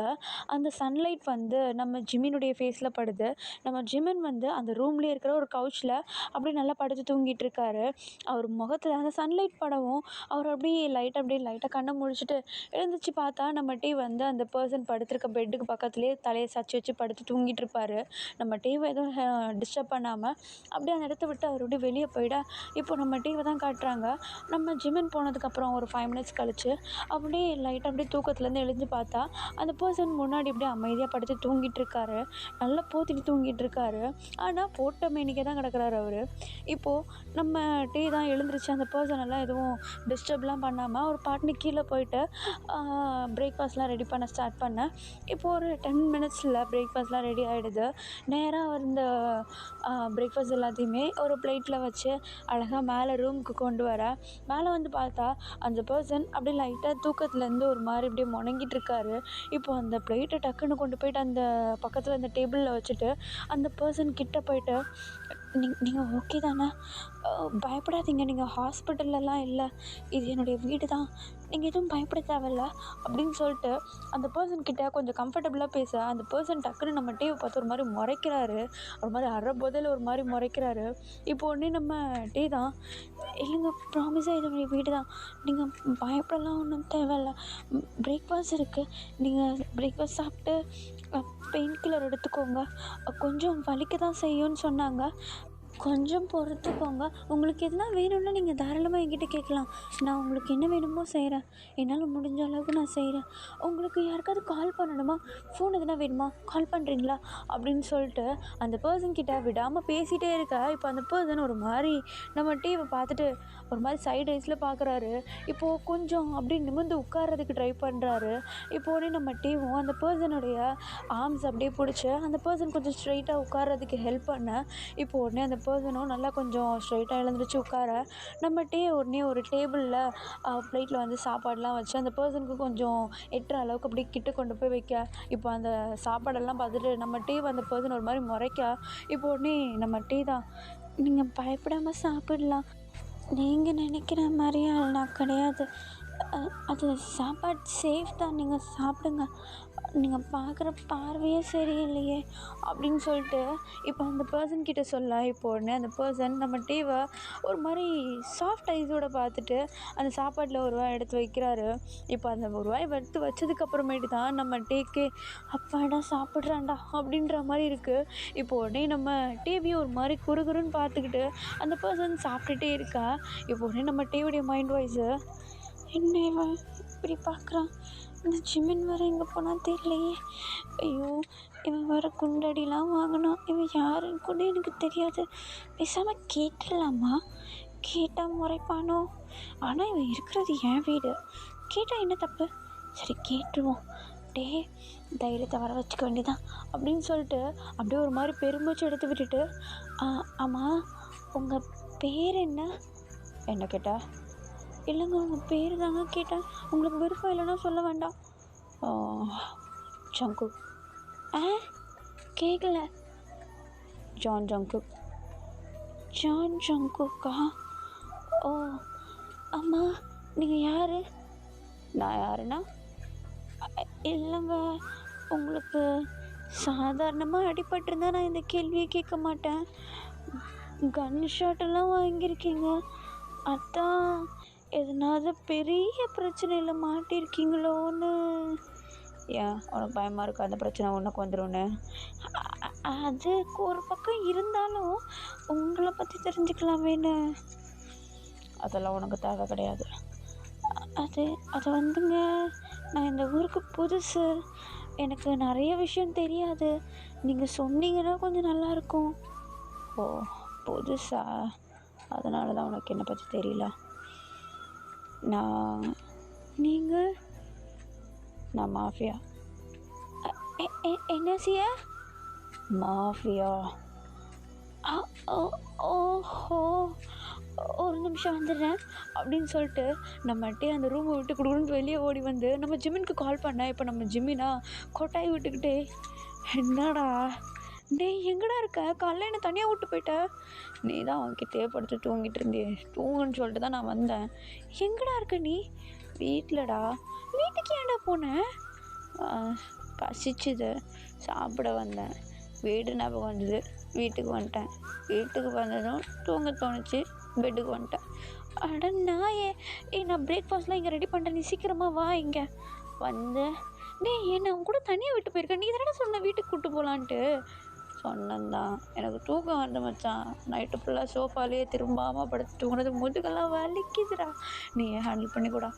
அந்த சன்லைட் வந்து நம்ம ஜிமினுடைய ஃபேஸில் படுது. நம்ம ஜிமின் வந்து அந்த ரூம்லேயே இருக்கிற ஒரு கவுச்சில் அப்படியே நல்லா படுத்து தூங்கிட்டு இருக்காரு. அவர் முகத்தில் அந்த சன்லைட் படவும் அவர் அப்படியே லைட்டாக கண்ணை முழிச்சிட்டு எழுந்திரிச்சு பார்த்தா நம்ம டீ வந்து அந்த பர்சன் படுத்திருக்க பெட்டுக்கு பக்கத்துலேயே தலையை சாய்ச்சி வச்சு படுத்து தூங்கிட்டு இருப்பார். நம்ம டீவை எதுவும் டிஸ்டர்ப் பண்ணாமல் அப்படியே அந்த இடத்த விட்டு அவர் அப்படியே வெளியே போயிட, இப்போ நம்ம டீவை தான் காட்டுறாங்க. நம்ம ஜிமின் போனதுக்கப்புறம் ஒரு 5 minutes கழிச்சு அப்படியே லைட்டாக அப்படியே தூக்கத்துலேருந்து எழுந்து பார்த்தா அந்த பர்சன் முன்னாடி அப்படியே அமைதியாக படுத்து தூங்கிட்டு இருக்காரு, நல்லா போத்திட்டு தூங்கிட்டு இருக்காரு. ஆனால் போட்ட மேனிக்கே தான் கிடக்குறாரு அவர். இப்போது நம்ம டீ தான் எழுந்திரிச்சு அந்த பர்சன் எல்லாம் எதுவும் டிஸ்டர்ப்லாம் பண்ணாமல் ஒரு பாட்டுன்னு கீழே போயிட்டு பிரேக்ஃபாஸ்ட்லாம் ரெடி பண்ண ஸ்டார்ட் பண்ணேன். இப்போது ஒரு 10 minutesல பிரேக்ஃபாஸ்ட்லாம் ரெடி ஆகிடுது. நேராக இந்த பிரேக்ஃபாஸ்ட் எல்லாத்தையுமே ஒரு பிளேட்டில் வச்சு அழகாக மேலே ரூமுக்கு கொண்டு வரேன். மேலே வந்து பார்த்தா அந்த பர்சன் அப்படியே லைட்டாக தூக்கத்துலேருந்து ஒரு மாதிரி இப்படியே முணங்கிட்டு இருக்காரு. இப்போ அந்த பிளேட்டை டக்குன்னு கொண்டு போயிட்டு அந்த பக்கத்தில் அந்த டேபிளில் வச்சுட்டு அந்த பர்சன் கிட்ட போயிட்டு நீங்கள் ஓகே தானே, பயப்படாதீங்க, நீங்கள் ஹாஸ்பிட்டல்லலாம் இல்லை, இது என்னுடைய வீடு தான், நீங்கள் எதுவும் பயப்பட தேவையில்ல அப்படின்னு சொல்லிட்டு அந்த பர்சன் கிட்ட கொஞ்சம் கம்ஃபர்டபுளாக பேச அந்த பர்சன் டக்குன்னு நம்ம டீவை பார்த்து ஒரு மாதிரி முறைக்கிறாரு, ஒரு மாதிரி அறபோதையில் ஒரு மாதிரி முறைக்கிறாரு. இப்போ உடனே நம்ம டீ தான், இல்லைங்க ப்ராமிஸாக இது என்னுடைய வீடு தான், நீங்கள் பயப்படலாம் ஒன்றும் தேவையில்ல, பிரேக்ஃபாஸ்ட் இருக்குது, நீங்கள் பிரேக்ஃபாஸ்ட் சாப்பிட்டு பெயின் கில்லர் எடுத்துக்கோங்க, கொஞ்சம் வலிக்க தான் செய்யும்னு சொன்னாங்க, கொஞ்சம் பொறுத்துக்கோங்க, உங்களுக்கு எதுனா வேணும்னா நீங்கள் தாராளமாக என்கிட்ட கேட்கலாம், நான் உங்களுக்கு என்ன வேணுமோ செய்கிறேன், என்னால் முடிஞ்ச அளவுக்கு நான் செய்கிறேன், உங்களுக்கு யாருக்காவது கால் பண்ணணுமா, ஃபோன் எதுனா வேணுமா கால் பண்ணுறீங்களா அப்படின்னு சொல்லிட்டு அந்த பர்சன் கிட்ட விடாமல் பேசிகிட்டே இருக்கா. இப்போ அந்த பர்சன் ஒரு மாதிரி நம்ம டீவை பார்த்துட்டு ஒரு மாதிரி சைடு ஐஸில் பார்க்குறாரு. இப்போது கொஞ்சம் அப்படி நிமிர்ந்து உட்கார்றதுக்கு ட்ரை பண்ணுறாரு. இப்போதே நம்ம டீவும் அந்த பர்சனுடைய ஆர்ம்ஸ் அப்படியே பிடிச்சி அந்த பர்சன் கொஞ்சம் ஸ்ட்ரைட்டாக உட்கார்றதுக்கு ஹெல்ப் பண்ண, இப்போ உடனே அந்த பர்சனும் நல்லா கொஞ்சம் ஸ்ட்ரைட்டாக எழுந்திரிச்சு உட்கார நம்ம உடனே ஒரு டேபிளில் ப்ளேட்டில் வந்து சாப்பாடெலாம் வச்சு அந்த பர்சனுக்கு கொஞ்சம் எட்டுற அளவுக்கு அப்படியே கிட்ட கொண்டு போய் வைக்க, இப்போ அந்த சாப்பாடெல்லாம் பார்த்துட்டு நம்ம அந்த பர்சன் ஒரு மாதிரி முறைக்க, இப்போ உடனே நம்ம தான், நீங்கள் பயப்படாமல் சாப்பிடலாம், நீங்கள் நினைக்கிற மாதிரி நான் கிடையாது, அது சாப்பாடு சேஃப் தான், நீங்கள் சாப்பிடுங்க, நீங்கள் பார்க்குற பார்வையே சரியில்லையே அப்படின்னு சொல்லிட்டு இப்போ அந்த பர்சன் கிட்ட சொல்ல, இப்போ உடனே அந்த பர்சன் நம்ம டீவை ஒரு மாதிரி சாஃப்ட் ஐஸோடு பார்த்துட்டு அந்த சாப்பாட்டில் ஒரு வாய் எடுத்து வைக்கிறாரு. இப்போ அந்த ஒரு வாய் எடுத்து வச்சதுக்கப்புறமேட்டு தான் நம்ம டீக்கு அப்பாடா சாப்பிட்றான்டா அப்படின்ற மாதிரி இருக்குது. இப்போ உடனே நம்ம டிவியை ஒரு மாதிரி குறுகுறுன்னு பார்த்துக்கிட்டு அந்த பர்சன் சாப்பிட்டுட்டே இருக்கா. இப்போ உடனே நம்ம டிவியுடைய மைண்ட் வாய்ஸு, என்ன இவன் இப்படி பார்க்குறான், இந்த ஜிமின் வேறு எங்கே போனால் தெரியலையே, ஐயோ இவன் வேறு குண்டடிலாம் வாங்கினான், இவன் யாருன்னு கூட எனக்கு தெரியாது, பேசாமல் கேட்டுடலாமா, கேட்டால் முறைப்பானோ, ஆனால் இவன் இருக்கிறது என் வீடு, கேட்டால் என்ன தப்பு, சரி கேட்டுருவோம், தைரியத்தை வர வச்சுக்க வேண்டியதான் அப்படின்னு சொல்லிட்டு அப்படியே ஒரு மாதிரி பெருமூச்சு எடுத்து விட்டுட்டு, ஆமாம் உங்கள் பேர் என்ன கேட்டா, இல்லைங்க உங்கள் பேர் தாங்க கேட்டேன், உங்களுக்கு விருப்பம் இல்லைன்னா சொல்ல வேண்டாம். ஜங்குக். கேட்கல. ஜான் ஜங்குக்கா? ஓ அம்மா நீங்கள் யார்? நான் யாருன்னா, இல்லைங்க உங்களுக்கு சாதாரணமாக அடிபட்டிருந்தா நான் இந்த கேள்வியை கேட்க மாட்டேன், கன் ஷாட்டெல்லாம் வாங்கியிருக்கீங்க, அதான் எதனாவது பெரிய பிரச்சனையில் மாட்டியிருக்கீங்களோன்னு. ஏன் உனக்கு பயமாக இருக்கா அந்த பிரச்சனை உனக்கு வந்துடும்னு? அது ஒரு பக்கம் இருந்தாலும் உங்களை பற்றி தெரிஞ்சுக்கலாமேன்னு. அதெல்லாம் உனக்கு தேவை கிடையாது. அது வந்துங்க, நான் இந்த ஊருக்கு புதுசு, எனக்கு நிறைய விஷயம் தெரியாது, நீங்கள் சொன்னீங்கன்னா கொஞ்சம் நல்லாயிருக்கும். ஓ புதுசா? அதனால தான் உனக்கு என்னை பற்றி தெரியல. நீங்கள்? நான் மாஃபியா. என்ன சியா? மாஃபியா. ஓஹோ, ஒரு நிமிஷம் வந்துடுறேன் அப்படின்னு சொல்லிட்டு நம்மகிட்டே அந்த ரூமை விட்டு கொடுக்குன்னு வெளியே ஓடி வந்து நம்ம ஜிம்மினுக்கு கால் பண்ணேன். இப்போ நம்ம ஜிம்மினா கொட்டாய் விட்டுக்கிட்டே, என்னடா எங்கடா இருக்க, காலைல என்ன தனியாக விட்டு போயிட்ட, நீ தான் அவன்கிட்டே படுத்து தூங்கிட்டு இருந்தே, தூங்குன்னு சொல்லிட்டு தான் நான் வந்தேன், எங்கடா இருக்க நீ? வீட்டிலடா. வீட்டுக்கு ஏன்டா போனேன்? பசிச்சுது, சாப்பிட வந்தேன், வீடு ஞாபகம் வந்தது, வீட்டுக்கு வந்துட்டேன், வீட்டுக்கு வந்ததும் தூங்க தோணுச்சு, பெட்டுக்கு வந்துட்டேன். அட நான் பிரேக்ஃபாஸ்ட்லாம் இங்கே ரெடி பண்ணிட்டேன், நீ சீக்கிரமாக வா இங்கே வந்து. என்னை அவன் கூட தனியாக விட்டு போயிருக்கேன், நீ தானே சொன்ன வீட்டுக்கு கூப்பிட்டு போகலான்ட்டு. சொன்னந்தான், எனக்கு தூக்கம் வந்து மச்சான், நைட்டு ஃபுல்லாக சோஃபாலேயே திரும்பாமல் படுத்து தூங்குனது முதுகெல்லாம் வலிக்குதுடா, நீ ஹேண்டில் பண்ணிக்கூடா.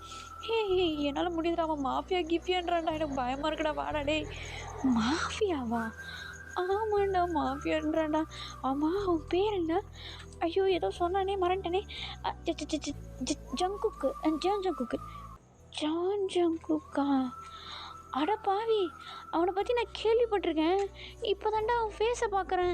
என்னால் முடியுதுடா, அவன் மாஃபியா கிஃபியான்றான்டா, எனக்கு பயமாக இருக்குடா, வாடா டே. மாஃபியாவா? ஆமாண்டா மாஃபியான்றான்டா. ஆமாம் அவன் பேர் என்ன? ஐயோ ஏதோ சொன்னானே மறந்துட்டனே. ஜங்குக்கு, ஜான் ஜங்குக்கா? அட பாவி, அவனை பற்றி நான் கேள்விப்பட்டிருக்கேன், இப்போ தாண்டா அவன் ஃபேஸை பார்க்குறேன்.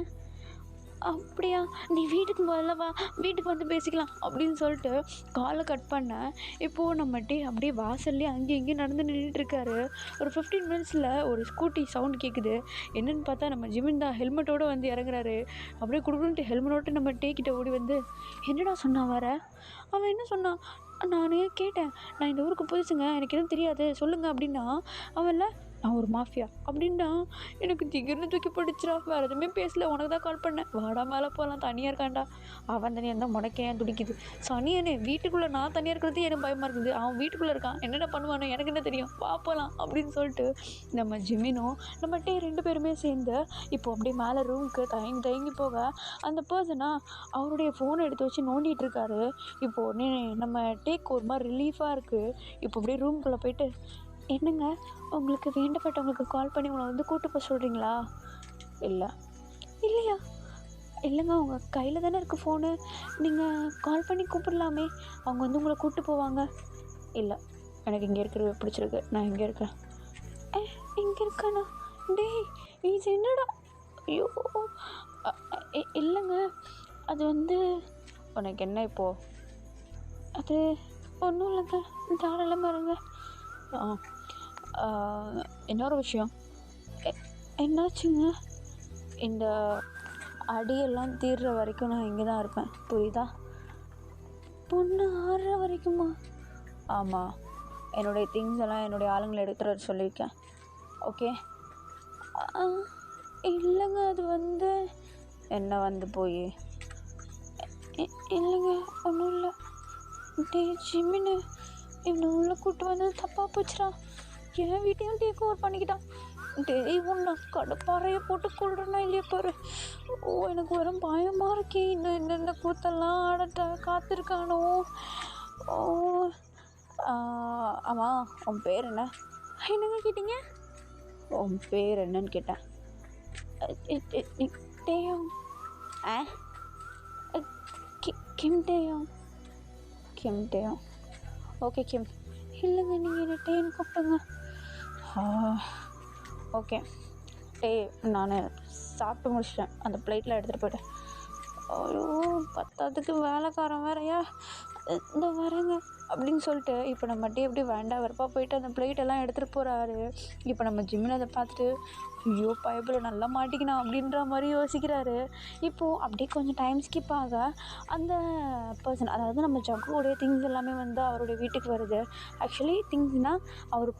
அப்படியா, நீ வீட்டுக்கு முதல்ல வா, வீட்டுக்கு வந்து பேசிக்கலாம் அப்படின்னு சொல்லிட்டு காலை கட் பண்ணேன். இப்போது நம்ம அப்படியே வாசல்லே அங்கேயும் இங்கேயும் நடந்து நின்றுட்டுருக்காரு. ஒரு 15 மினிட்ஸில் ஒரு ஸ்கூட்டி சவுண்ட் கேட்குது. என்னென்னு பார்த்தா நம்ம ஜிமின் தான் ஹெல்மெட்டோடு வந்து இறங்குறாரு. அப்படியே கொடுக்குன்ட்டு ஹெல்மெட்டோட்டு நம்ம கிட்ட ஓடி வந்து, என்னடா சொன்னான் வர? அவன் என்ன சொன்னான்? நானே கேட்டேன், நான் இந்த ஊருக்கு புதுசுங்க, எனக்கு எதுவும் தெரியாது சொல்லுங்கள் அப்படின்னா, அவன்ல நான் ஒரு மாஃபியா அப்படின்னா எனக்கு திடீர்னு தூக்கி பிடிச்சிரா. வேறு எதுவுமே பேசல, உனக்கு தான் கால் பண்ணேன், வாடா மேலே போகலாம், தனியாக இருக்கான்டா. அவன் தனியாக இருந்தால் முடக்கே ஏன் துடிக்குது, சனியனே வீட்டுக்குள்ளே நான் தனியாக இருக்கிறது எனக்கு பயமாக இருக்குது, அவன் வீட்டுக்குள்ளே இருக்கான், என்னென்ன பண்ணுவானோ எனக்கு என்ன தெரியும், வா போகலாம் அப்படின்னு சொல்லிட்டு நம்ம ஜிமினும் நம்மகிட்டே 2 பேருமே சேர்ந்து இப்போ அப்படியே மேலே ரூமுக்கு தயங்கி போக, அந்த பர்சனாக அவருடைய ஃபோனை எடுத்து வச்சு நோண்டிகிட்டு இருக்காரு. இப்போ உடனே நம்ம ஒரு மாதிரி ரிலீஃபாக இருக்குது. இப்போ அப்படியே ரூம்குள்ளே போயிட்டு, என்னங்க உங்களுக்கு வேண்டப்பட்டவங்களுக்கு கால் பண்ணி உங்களை வந்து கூட்டு போக சொல்கிறீங்களா? இல்லையா? இல்லைங்க, உங்கள் கையில் தானே இருக்குது ஃபோனு, நீங்கள் கால் பண்ணி கூப்பிடலாமே, அவங்க வந்து உங்களை கூப்பிட்டு போவாங்க. இல்லை, எனக்கு இங்கே இருக்கிறது பிடிச்சிருக்கு, நான் இங்கே இருக்கேன். இங்கே இருக்கானா? இது என்னடா? ஐயோ இல்லைங்க, அது வந்து உனக்கு என்ன இப்போது? அது ஒன்றும் இல்லைங்க, தாராளமாக இருங்க. இன்னொரு விஷயம், என்னாச்சுங்க? இந்த அடியெல்லாம் தீர்ற வரைக்கும் நான் இங்கே தான் இருப்பேன், புரியுதா? பொண்ணு ஆடுற வரைக்குமா? ஆமாம், என்னுடைய திங்ஸ் எல்லாம் என்னுடைய ஆளுங்களை எடுத்துகிட்டு வர சொல்லியிருக்கேன். ஓகே? இல்லைங்க, அது வந்து என்ன வந்து போய் இல்லைங்க, ஒன்றும் இல்லை. டே ஜிமின்னு, இவனை உள்ளே கூப்பிட்டு வந்தது தப்பாக போச்சுடா. என் வீட்டையும் டேக் ஓவர் பண்ணிக்கிட்டான். டேய் உன்னை கடப்பாறையை போட்டு கொள்றேன்னா இல்லையா பாரு. ஓ, எனக்கு வரும் பயமாக இருக்கே. இன்னும் என்னென்ன கூத்தெல்லாம் ஆடட்ட காத்திருக்கானோ. ஓ, ஆமாம், உன் பேர் என்ன? என்னங்க கேட்டீங்க? உன் பேர் என்னன்னு கேட்டேன். டேயோங். கிம் டேயோங். கிம் டேயோங். ஓகே கிம். இல்லைங்க, நீங்கள் என்ன டேன்னு கூப்பிட்டுங்க. ஓகே டே, நான் சாப்பிட்டு முடிச்சிட்டேன். அந்த பிளேட்டில் எடுத்துகிட்டு போய்ட்டேன். ஐயோ, பத்தாததுக்கு வேலைக்காரன் வேறையா இந்த வரேங்க அப்படின்னு சொல்லிட்டு இப்போ நம்ம டே எப்படி வேண்டாம் வரப்பா போயிட்டு அந்த பிளேட்டெல்லாம் எடுத்துகிட்டு போகிறாரு. இப்போ நம்ம ஜிம்மில் அதை பார்த்துட்டு ஐயோ பைப்பில் நல்லா மாட்டிக்கினான் அப்படின்ற மாதிரி யோசிக்கிறாரு. இப்போது அப்படியே கொஞ்சம் டைம் ஸ்கிப் ஆக அந்த பர்சன், அதாவது நம்ம ஜக்குடைய திங்ஸ் எல்லாமே வந்து அவருடைய வீட்டுக்கு வருது. ஆக்சுவலி திங்ஸ்னால் அவர்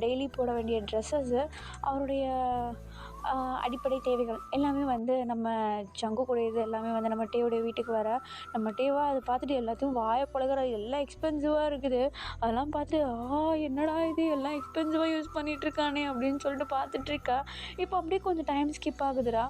டெய்லி போட வேண்டிய ட்ரெஸ்ஸஸ்ஸு, அவருடைய அடிப்படை தேவைகள் எல்லாமே வந்து நம்ம ஜங்குக்குடையது எல்லாமே வந்து நம்ம டேவுடைய வீட்டுக்கு வர, நம்ம டேவா அதை பார்த்துட்டு எல்லாத்தையும் வாயை பழகிற, எல்லாம் எக்ஸ்பென்சிவாக இருக்குது. அதெல்லாம் பார்த்துட்டு என்னடா இது எல்லாம் எக்ஸ்பென்சிவாக யூஸ் பண்ணிகிட்ருக்கானே அப்படின்னு சொல்லிட்டு பார்த்துட்ருக்கா. இப்போ அப்படியே கொஞ்சம் டைம் ஸ்கிப் ஆகுதுடா.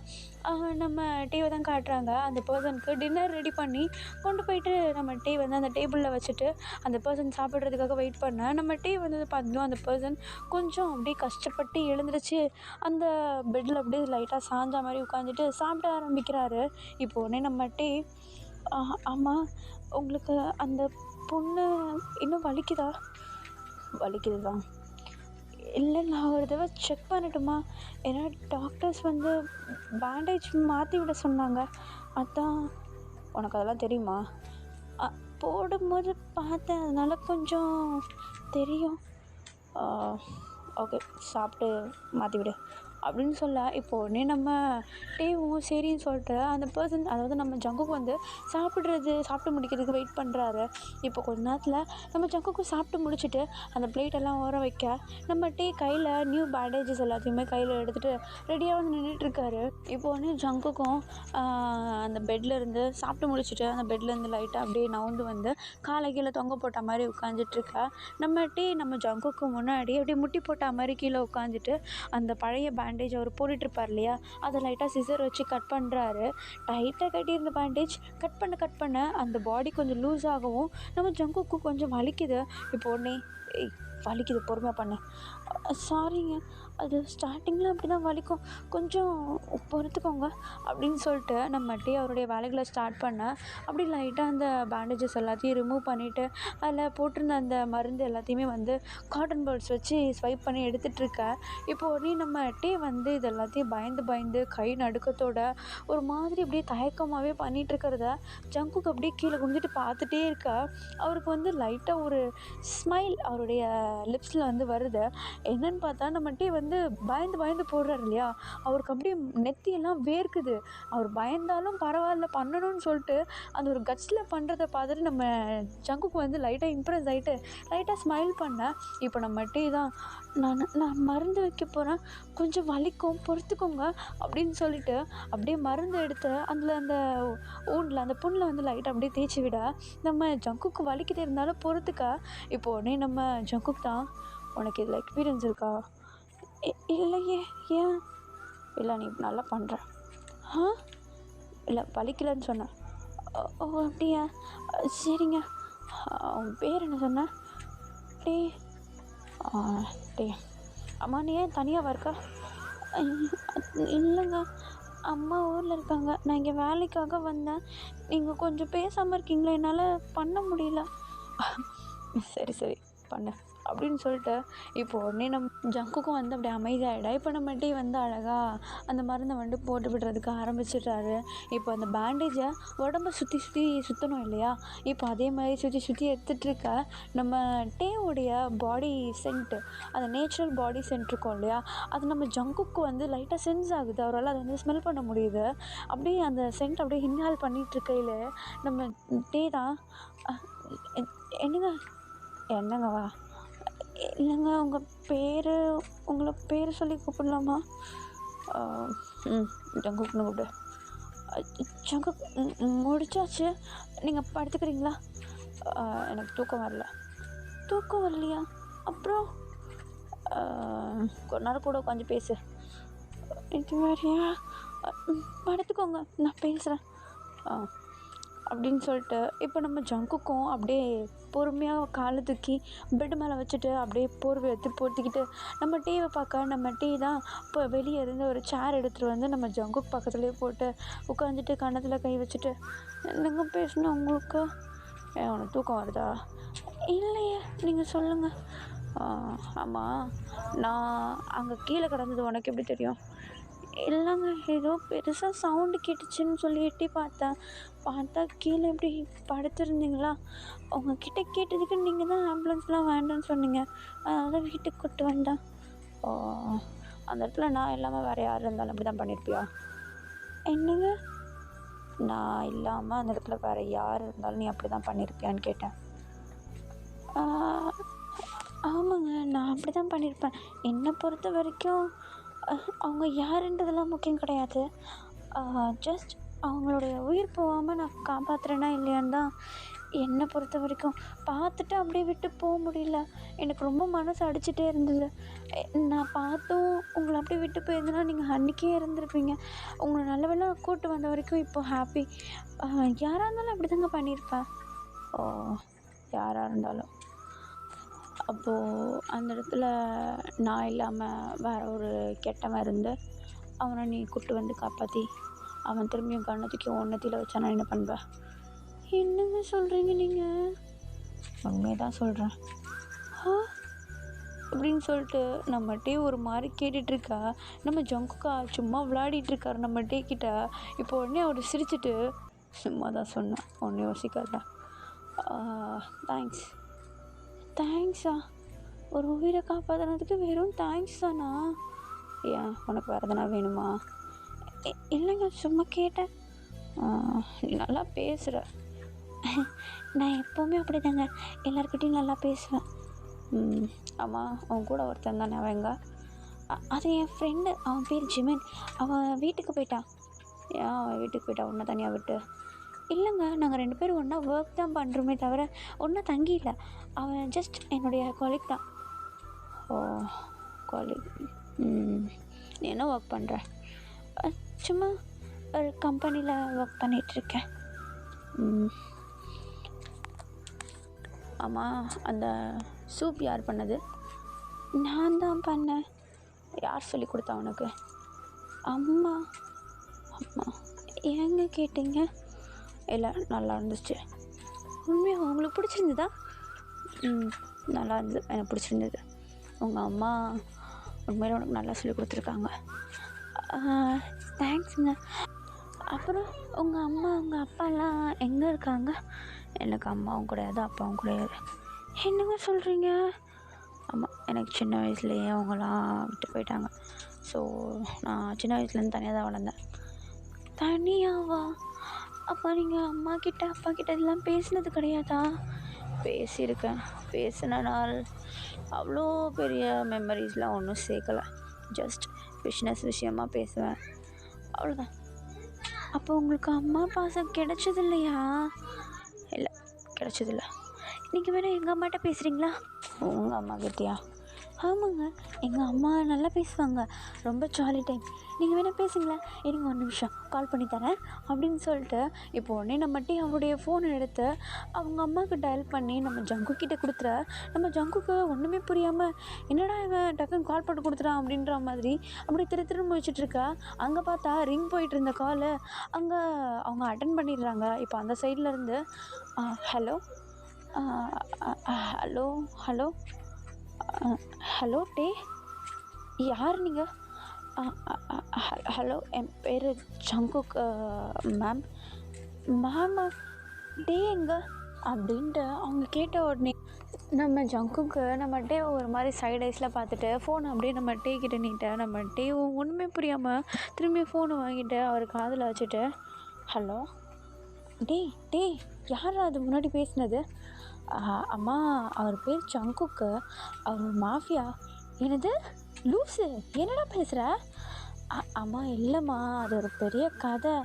நம்ம டீவை தான் காட்டுறாங்க. அந்த பர்சனுக்கு டின்னர் ரெடி பண்ணி கொண்டு போயிட்டு நம்ம டீ வந்து அந்த டேபிளில் வச்சுட்டு அந்த பர்சன் சாப்பிட்றதுக்காக வெயிட் பண்ண, நம்ம டீ வந்து பார்த்தோம் அந்த பர்சன் கொஞ்சம் அப்படியே கஷ்டப்பட்டு எழுந்திரிச்சு அந்த பெட்டில் அப்படியே லைட்டாக சாஞ்ச மாதிரி உட்காந்துட்டு சாப்பிட ஆரம்பிக்கிறாரு. இப்போ உடனே நம்ம டீ, ஆமாம் உங்களுக்கு அந்த பொண்ணு இன்னும் வலிக்குதா? வலிக்குது தான். இல்லை, நான் ஒரு தடவை செக் பண்ணட்டுமா? ஏன்னா டாக்டர்ஸ் வந்து பேண்டேஜ் மாற்றி விட சொன்னாங்க. அதான். உனக்கு அதெல்லாம் தெரியுமா? போடும்போது பார்த்தேன், அதனால் கொஞ்சம் தெரியும். ஓகே, சாப்பிட்டு மாற்றி விடு அப்படின்னு சொல்ல, இப்போ உடனே நம்ம டேவும் சரின்னு சொல்லிட்டு அந்த பர்சன், அதாவது நம்ம ஜங்குக்கு வந்து சாப்பிட்டு முடிக்கிறதுக்கு வெயிட் பண்ணுறாரு. இப்போ கொஞ்ச நேரத்தில் நம்ம ஜங்குக்கு சாப்பிட்டு முடிச்சுட்டு அந்த பிளேட்டெல்லாம் ஓர வைக்க, நம்ம டே கையில் நியூ பேண்டேஜஸ் எல்லாத்தையுமே கையில் எடுத்துகிட்டு ரெடியாக வந்து நின்றுட்டுருக்காரு. இப்போ உடனே ஜங்குக்கும் அந்த பெட்டில் இருந்து சாப்பிட்டு முடிச்சுட்டு அந்த பெட்லேருந்து லைட்டாக அப்படியே நவுந்து வந்து காலை கீழே தொங்க போட்ட மாதிரி உட்காந்துட்ருக்கா. நம்ம டே நம்ம ஜங்குக்கு முன்னாடி அப்படியே முட்டி போட்ட மாதிரி கீழே உட்காந்துட்டு அந்த பழைய பேண்டேஜ் அவர் போட்டுட்ருப்பார் இல்லையா, அதை லைட்டாக சிசர் வச்சு கட் பண்ணுறாரு. டைட்டாக கட்டியிருந்த பேண்டேஜ் கட் பண்ண அந்த பாடி கொஞ்சம் லூஸ் ஆகவும் நம்ம ஜங்குக்கு கொஞ்சம் வலிக்குது. இப்போ உடனே வலிக்குது, பொறுமையாக பண்ணு. சாரிங்க, அது ஸ்டார்டிங்கில் அப்படி தான் வலிக்கும், கொஞ்சம் பொறுத்துக்கோங்க அப்படின்னு சொல்லிட்டு நம்ம டே அவருடைய வேலைகளை ஸ்டார்ட் பண்ண, அப்படி லைட்டாக அந்த பேண்டேஜஸ் எல்லாத்தையும் ரிமூவ் பண்ணிவிட்டு அதில் போட்டிருந்த அந்த மருந்து எல்லாத்தையுமே வந்து காட்டன் பர்ட்ஸ் வச்சு ஸ்வைப் பண்ணி எடுத்துகிட்ருக்க. இப்போ உடனே நம்ம டே வந்து இது எல்லாத்தையும் பயந்து கை நடுக்கத்தோட ஒரு மாதிரி அப்படியே தயக்கமாகவே பண்ணிகிட்ருக்கிறத ஜங்குக்கு அப்படியே கீழே குனிஞ்சிட்டு பார்த்துட்டே இருக்கா. அவருக்கு வந்து லைட்டாக ஒரு ஸ்மைல் அவருடைய லிப்ஸில் வந்து வருது. என்னன்னு பார்த்தா நம்ம டே வந்து பயந்து போடுறாரு இல்லையா, அவருக்கு அப்படியே நெத்தியெல்லாம் வேர்க்குது. அவர் பயந்தாலும் பரவாயில்ல பண்ணணும்னு சொல்லிட்டு அந்த ஒரு கட்ஸில் பண்ணுறதை பார்த்துட்டு நம்ம ஜங்குக்கு வந்து லைட்டாக இம்ப்ரெஸ் ஆகிட்டு லைட்டாக ஸ்மைல் பண்ண. இப்போ நம்ம டே தான், நான் மருந்து வைக்க போகிறேன், கொஞ்சம் வலிக்கும் பொறுத்துக்கோங்க அப்படின்னு சொல்லிட்டு அப்படியே மருந்து எடுத்து அதில் அந்த ஊண்டில் அந்த புண்ணில் வந்து லைட்டாக அப்படியே தேய்ச்சி விட, நம்ம ஜங்குக்கு வலிக்கிட்டே இருந்தாலும் பொறுத்துக்க. இப்போ உடனே நம்ம ஜங்குக்கு தான், உனக்கு இதில் எக்ஸ்பீரியன்ஸ் இருக்கா? இல்லையே, ஏன்? இல்லை, நீ நல்லா பண்ணுற. இல்லை வலிக்கலைன்னு சொன்னேன். ஓ அப்படியா, சரிங்க. உன் பேர் என்ன சொன்ன? டே. டே. அம்மா நீ ஏன் தனியாக இருக்கா? இல்லைங்க, அம்மா ஊரில் இருக்காங்க, நான் இங்கே வேலைக்காக வந்தேன். நீங்கள் கொஞ்சம் பேசாமல் இருக்கீங்களா, என்னால் பண்ண முடியல. சரி பண்ணு அப்படின்னு சொல்லிட்டு இப்போ உடனே ஜங்குக்கும் வந்து அப்படியே அமைதியாகிடா. இப்போ நம்ம டீ வந்து அழகாக அந்த மருந்தை வந்து போட்டு விடுறதுக்கு ஆரம்பிச்சிடுறாரு. இப்போ அந்த பேண்டேஜை உடம்ப சுற்றணும் இல்லையா? இப்போ அதே மாதிரி சுற்றி எடுத்துகிட்ருக்க நம்ம டேவுடைய பாடி சென்ட்டு, அந்த நேச்சுரல் பாடி சென்ட் இருக்கும் இல்லையா? அது நம்ம ஜங்குக்கு வந்து லைட்டாக சென்ஸ் ஆகுது. அவரால் அதை வந்து ஸ்மெல் பண்ண முடியுது. அப்படியே அந்த சென்ட் அப்படியே இன்ஹால் பண்ணிகிட்ருக்கையில் நம்ம டே தான் என்னங்கவா இல்லைங்க உங்களை பேர் சொல்லி கூப்பிடலாமா? ஜங்குக்குன்னு கூப்பிடு. ஜங்குக் முடிச்சாச்சு, நீங்கள் படுத்துக்கிறீங்களா? எனக்கு தூக்கம் வரலையா? அப்புறம் கொஞ்ச நேரம் கூட உட்காந்து பேசு. இது வேறையா? படுத்துக்கோங்க, நான் பேசுகிறேன் அப்படின்னு சொல்லிட்டு இப்போ நம்ம ஜங்குக்கும் அப்படியே பொறுமையாக காலை தூக்கி பெட்டு மேலே வச்சுட்டு அப்படியே போர்வை எடுத்து போத்திக்கிட்டு நம்ம டீவை பார்க்க நம்ம டீ தான் இப்போ வெளியே இருந்து ஒரு சேர் எடுத்துகிட்டு வந்து நம்ம ஜங்குக்கு பக்கத்துலேயே போட்டு உட்காந்துட்டு கன்னத்தில் கை வச்சுட்டு என்னங்க பேசணும் உங்களுக்கு? உனக்கு தூக்கம் வருதா? இல்லையே, நீங்கள் சொல்லுங்கள். ஆமாம், நான் அங்கே கீழே கிடந்தது உனக்கு எப்படி தெரியும்? இல்லைங்க, ஏதோ பெருசாக சவுண்டு கேட்டுச்சுன்னு சொல்லி எட்டி பார்த்தா கீழே இப்படி படுத்துருந்தீங்களா? உங்ககிட்ட கேட்டதுக்கு நீங்கள் தான் ஆம்புலன்ஸ்லாம் வேண்டான்னு சொன்னீங்க, அதனால வீட்டுக்கு கூப்பிட்டு வந்தேன். அந்த இடத்துல நான் இல்லாமல் வேறு யார் இருந்தாலும் அப்படி தான் பண்ணியிருப்பியா? என்னங்க, நான் இல்லாமல் அந்த இடத்துல வேறு யார் இருந்தாலும் நீ அப்படி தான் பண்ணியிருப்பியான்னு கேட்டேன். ஆமாங்க, நான் அப்படி தான் பண்ணியிருப்பேன். என்னை பொறுத்த வரைக்கும் அவங்க யாருன்றதெல்லாம் முக்கியம் கிடையாது. ஜஸ்ட் அவங்களுடைய உயிர் போகாமல் நான் காப்பாற்றுறேன்னா இல்லையான்னு தான் என்னை பொறுத்த வரைக்கும். பார்த்துட்டு அப்படியே விட்டு போக முடியல. எனக்கு ரொம்ப மனசு அடிச்சுட்டே இருந்தது. நான் பார்த்தும் உங்களை அப்படியே விட்டு போயிருந்தேன்னா நீங்கள் அன்றைக்கே இருந்திருப்பீங்க. உங்களை நல்ல வேளை கூப்பிட்டு வந்த வரைக்கும் இப்போ ஹாப்பி. யாராக இருந்தாலும் அப்படி தாங்க பண்ணியிருப்பேன். யாராக இருந்தாலும். அப்போது அந்த இடத்துல நான் இல்லாமல் வேறு ஒரு கெட்டவன் இருந்து அவனை நீ கூப்பிட்டு வந்து காப்பாற்றி அவன் திரும்பியும் கண்ணத்துக்கு ஒன்றத்தில் வச்சா நான் என்ன பண்ணுவேன்? என்னங்க சொல்கிறீங்க நீங்கள்? உண்மையை தான் சொல்கிறேன் அப்படின்னு சொல்லிட்டு நம்ம டே ஒரு மாதிரி கேட்டுட்ருக்கா. நம்ம ஜங்குக்கா சும்மா விளையாடிட்டுருக்காரு நம்ம டே கிட்ட. இப்போ உடனே அவர் சிரிச்சிட்டு சும்மா தான் சொன்னேன், ஒன்றும் யோசிக்காத. தேங்க்ஸா? ஒரு உயிரை காப்பாற்றினதுக்கு வெறும் தேங்க்ஸ் தானா? ஏன், உனக்கு வேறு எதனா வேணுமா? இல்லைங்க, சும்மா கேட்டேன். நீ நல்லா பேசுகிற. நான் எப்போவுமே அப்படி தாங்க எல்லாருக்கிட்டையும் நல்லா பேசுவேன். ஆமாம், அவன் கூட ஒருத்தன் தானே, அவன் எங்க? அது என் ஃப்ரெண்டு, அவன் பேர் ஜிமின். அவன் வீட்டுக்கு போயிட்டான். ஏன் அவன் வீட்டுக்கு போயிட்டான் ஒன்றா தனியாக விட்டு? இல்லைங்க, நாங்கள் 2 பேரும் ஒன்றா ஒர்க் தான் பண்ணுறோமே தவிர ஒன்றா தங்கியில்லை. அவன் ஜஸ்ட் என்னுடைய கொலீக் தான். கொலீக். நீ என்ன ஒர்க் பண்ணுற? சும்மா ஒரு கம்பெனியில் ஒர்க் பண்ணிகிட்ருக்கேன். ஆமாம், அந்த சூப் யார் பண்ணது? நான் தான் பண்ணேன். யார் சொல்லி கொடுத்தா உனக்கு? அம்மா. ஏங்க கேட்டீங்க? இல்லை, நல்லா இருந்துச்சு. உண்மையாக உங்களுக்கு பிடிச்சிருந்ததா? நல்லா இருந்தது, எனக்கு பிடிச்சிருந்தது. உங்கள் அம்மா உண்மையில உனக்கு நல்லா சொல்லி கொடுத்துருக்காங்க. தேங்க்ஸுங்க. அப்புறம் உங்கள் அம்மா உங்கள் அப்பாலாம் எங்கே இருக்காங்க? எனக்கு அம்மாவும் கிடையாது, அப்பாவும் கிடையாது. என்னங்க சொல்கிறீங்க? ஆமாம், எனக்கு சின்ன வயசுலேயே அவங்களாம் விட்டு போயிட்டாங்க. ஸோ நான் சின்ன வயசுலேருந்து தனியாக தான் வளர்ந்தேன். தனியாவா? அப்போ நீங்கள் அம்மா கிட்ட அப்பா கிட்ட இதெல்லாம் பேசினது கிடையாதா? பேசியிருக்கேன். பேசின நாள் அவ்வளோ பெரிய மெமரிஸ்லாம் ஒன்றும் சேர்க்கலை. ஜஸ்ட் பிஸ்னஸ் விஷயமாக பேசுவேன், அவ்வளோதான். அப்போ உங்களுக்கு அம்மா பாசம் கிடைச்சது இல்லையா? இல்லை, கிடைச்சதில்ல. நீங்கள் வேணால் எங்கள் அம்மாட்ட பேசுகிறீங்களா? உங்கள் அம்மா கிட்டயா? ஆமாங்க, எங்கள் அம்மா நல்லா பேசுவாங்க, ரொம்ப ஜாலி டைப். நீங்கள் வேணால் பேசுங்களேன், இருங்க ஒரு நிமிஷம் கால் பண்ணி தரேன் அப்படின்னு சொல்லிட்டு இப்போ உடனே நம்ம அவருடைய ஃபோனை எடுத்து அவங்க அம்மாவுக்கு டயல் பண்ணி நம்ம ஜங்கு கிட்டே கொடுத்துற. நம்ம ஜங்குக்கு ஒன்றுமே புரியாமல் என்னடா இவன் டக்குன்னு கால் போட்டு கொடுத்துட்டான் அப்படின்ற மாதிரி அப்படி திரும்ப வச்சுட்ருக்கா. அங்கே பார்த்தா ரிங் போயிட்டு இருந்த காலு அங்கே அவங்க அட்டன் பண்ணிடுறாங்க. இப்போ அந்த சைட்லேருந்து ஹலோ அ அ ஹலோ ஹலோ ஹலோ டே, யார் நீங்க? அ அ அ ஹலோ, என் பேரு ஜங்குக் மேம். மேமா? டே எங்க? அப்படின்ட்டு அவங்க கேட்ட உடனே நம்ம ஜங்குக்கு நம்ம டே ஒரு மாதிரி சைட் ஐஸில் பார்த்துட்டு ஃபோன் அப்படியே நம்ம டே கிட்ட நீட்ட நம்ம டே ஒன்றுமே புரியாமல் திரும்பி ஃபோனை வாங்கிட்டு அவர் காதில் வச்சுட்டு, ஹலோ டேய் டேய், யாரா அது முன்னாடி பேசினது? அம்மா, அவர் பேர் ஜங்குக்கு, அவர் ஒரு மாஃபியா. என்னது லூஸு, என்னடா பேசுகிற? அம்மா இல்லைம்மா, அது ஒரு பெரிய கதை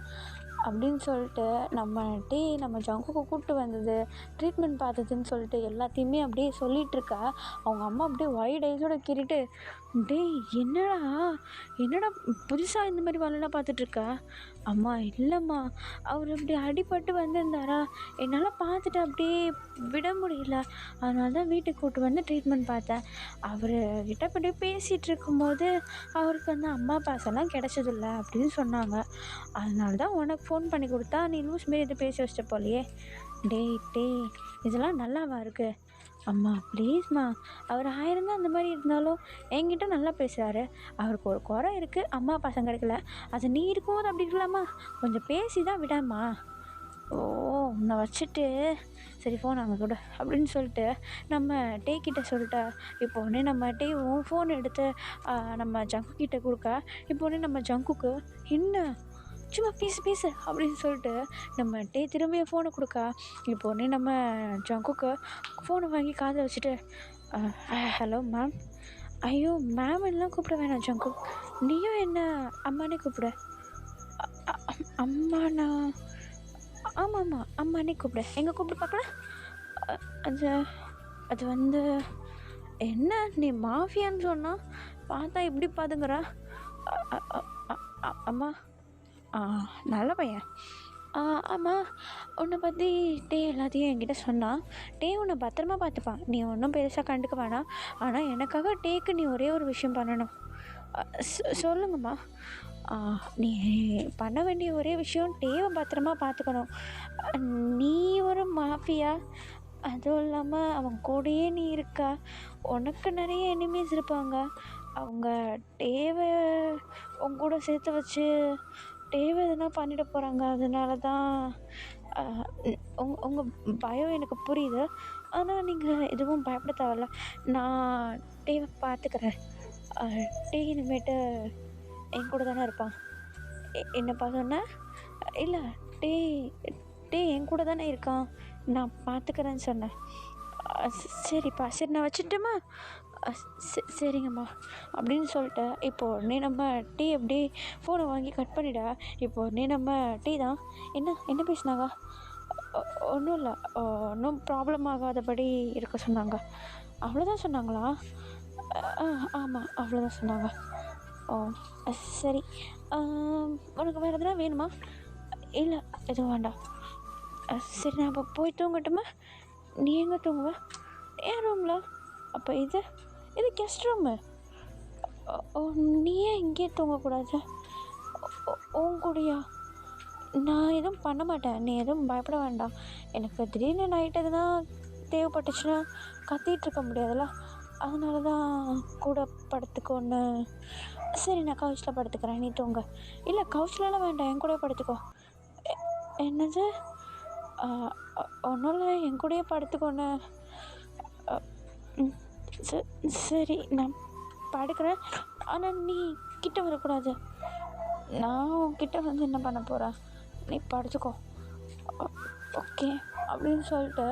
அப்படின்னு சொல்லிட்டு நம்ம ஜங்குக்கு கூப்பிட்டு வந்தது, ட்ரீட்மெண்ட் பார்த்ததுன்னு சொல்லிட்டு எல்லாத்தையுமே அப்படியே சொல்லிகிட்ருக்கா. அவங்க அம்மா அப்படியே வைட் ஐஸோட கேட்டுட்டு, டேய் என்னடா என்னடா புதுசாக இந்த மாதிரி வேலைலாம் பார்த்துட்ருக்கா? அம்மா இல்லைம்மா, அவர் இப்படி அடிபட்டு வந்திருந்தாரா, என்னால் பார்த்துட்டு அப்படியே விட முடியல, அதனால தான் வீட்டுக்கு கூப்பிட்டு வந்து ட்ரீட்மெண்ட் பார்த்தேன். அவர்கிட்ட அப்படியே பேசிகிட்டு இருக்கும்போது அவருக்கு வந்து அம்மா பாசெல்லாம் கிடச்சதில்ல அப்படின்னு சொன்னாங்க. அதனால தான் உனக்கு ஃபோன் பண்ணி கொடுத்தா, நீ லூஸ் மாரி எதுவும் பேசி வச்சிட்ட போலையே. டேய் டேய், இதெல்லாம் நல்லாவா இருக்கு? அம்மா ப்ளீஸ்மா, அவர் ஆயிரம் தான் அந்த மாதிரி இருந்தாலும் என்கிட்ட நல்லா பேசுகிறாரு. அவருக்கு ஒரு குறை இருக்குது, அம்மா பாசம் கிடைக்கல. அது நீ இருக்கும்போது அப்படி இருக்கலாமா? கொஞ்சம் பேசி தான் விடாமா. ஓ, உன்னை வச்சுட்டு சரி ஃபோன் அங்கே கொடு அப்படின்னு சொல்லிட்டு நம்ம டே கிட்ட சொல்லிட்டா. இப்போ உடனே நம்ம டே உன் ஃபோன் எடுத்து நம்ம ஜங்கு கிட்ட கொடுக்க, இப்போ உடனே நம்ம ஜங்குக்கு என்ன சும்மா பேசு பேசு அப்படின்னு சொல்லிட்டு நம்ம டே திரும்பியும் ஃபோனை கொடுக்கா. இப்போ உடனே நம்ம ஜங்குக்கு ஃபோனை வாங்கி காதில் வச்சுட்டு, ஹலோ மேம். ஐயோ மேம் எல்லாம் கூப்பிட வேணாம் ஜங்கு, நீயும் என்ன அம்மானே கூப்பிட. அம்மாண்ணா? ஆமாம் ஆமாம், அம்மானே கூப்பிடு. எங்கே கூப்பிட்டு பார்க்கலாம்? அது அது வந்து என்ன, நீ மாஃபியான்னு சொன்னால் பார்த்தா இப்படி பாதுங்கிறா. அம்மா நல்ல பையன். ஆமாம், உன்னை பற்றி டே எல்லாத்தையும் என்கிட்ட சொன்னான். டே உன்னை பத்திரமா பார்த்துப்பான், நீ ஒன்றும் பெருசாக கண்டுக்க வேணாம். ஆனால் எனக்காக டேக்கு நீ ஒரே ஒரு விஷயம் பண்ணணும். சொல்லுங்கம்மா. நீ பண்ண வேண்டிய ஒரே விஷயம் டேவை பத்திரமா பார்த்துக்கணும். நீ ஒரு மாஃபியா, அதுவும் இல்லாமல் அவன் கூடயே நீ இருக்கா, உனக்கு நிறைய எனிமீஸ் இருப்பாங்க. அவங்க டேவை உன் கூட சேர்த்து வச்சு டேவை எதுனா பண்ணிட போகிறாங்க. அதனால தான் உங்கள் பயம் எனக்கு புரியுது. ஆனால் நீங்கள் எதுவும் பயப்பட தேவையில்ல, நான் டேவை பார்த்துக்கிறேன். டே இனிமேட்டு என் கூட தானே இருப்பான். என்னப்பா சொன்ன? இல்லை, டே டே என் கூட தானே இருக்கான், நான் பார்த்துக்கிறேன்னு சொன்னேன். சரிப்பா, சரி நான் வச்சுட்டேம்மா. சரிங்கம்மா அப்படின்னு சொல்லிட்டு இப்போ உடனே நம்ம டீ அப்படியே ஃபோனை வாங்கி கட் பண்ணிவிட. இப்போ உடனே நம்ம டீ தான், என்ன என்ன பேசினாங்க? ஒன்றும் இல்லை, ஒன்றும் ப்ராப்ளம் ஆகாதபடி இருக்க சொன்னாங்க, அவ்வளோதான் சொன்னாங்களா? ஆமாம் அவ்வளோதான் சொன்னாங்க. ஓ சரி, உனக்கு வேறு எதுனா வேணுமா? இல்லை எதுவும் வேண்டாம். சரி நான் இப்போ போய் தூங்கட்டுமா? நீ எங்கே தூங்குவ? ஏன் ரூமில்? அப்போ இது இது கெஸ்ட் ரூமு. ஓ, நீ ஏன் இங்கேயே தூங்கக்கூடாது? உன் கூடயா? நான் எதுவும் பண்ண மாட்டேன், நீ எதுவும் பயப்பட வேண்டாம். எனக்கு திடீர்னு நைட் எதுனா தேவைப்பட்டுச்சுன்னா கத்திகிட்ருக்க முடியாதுல்ல, அதனால தான் கூட படுத்துக்கோன்னு. சரி நான் கவுச்சில் படுத்துக்கிறேன், நீ தூங்க. இல்லை கவுச்சிலலாம் வேண்டாம், என் கூட படுத்துக்கோ. என்னது? ஒன்றும் இல்லை, என் கூடயே படுத்துக்கோன்னு. சரி நான் படுக்கிறேன், ஆனால் நீ கிட்ட வரக்கூடாது. நான் உன்கிட்ட வந்து என்ன பண்ண போகிறேன், நீ படுத்துக்கோ. ஓகே அப்படின்னு சொல்லிட்டு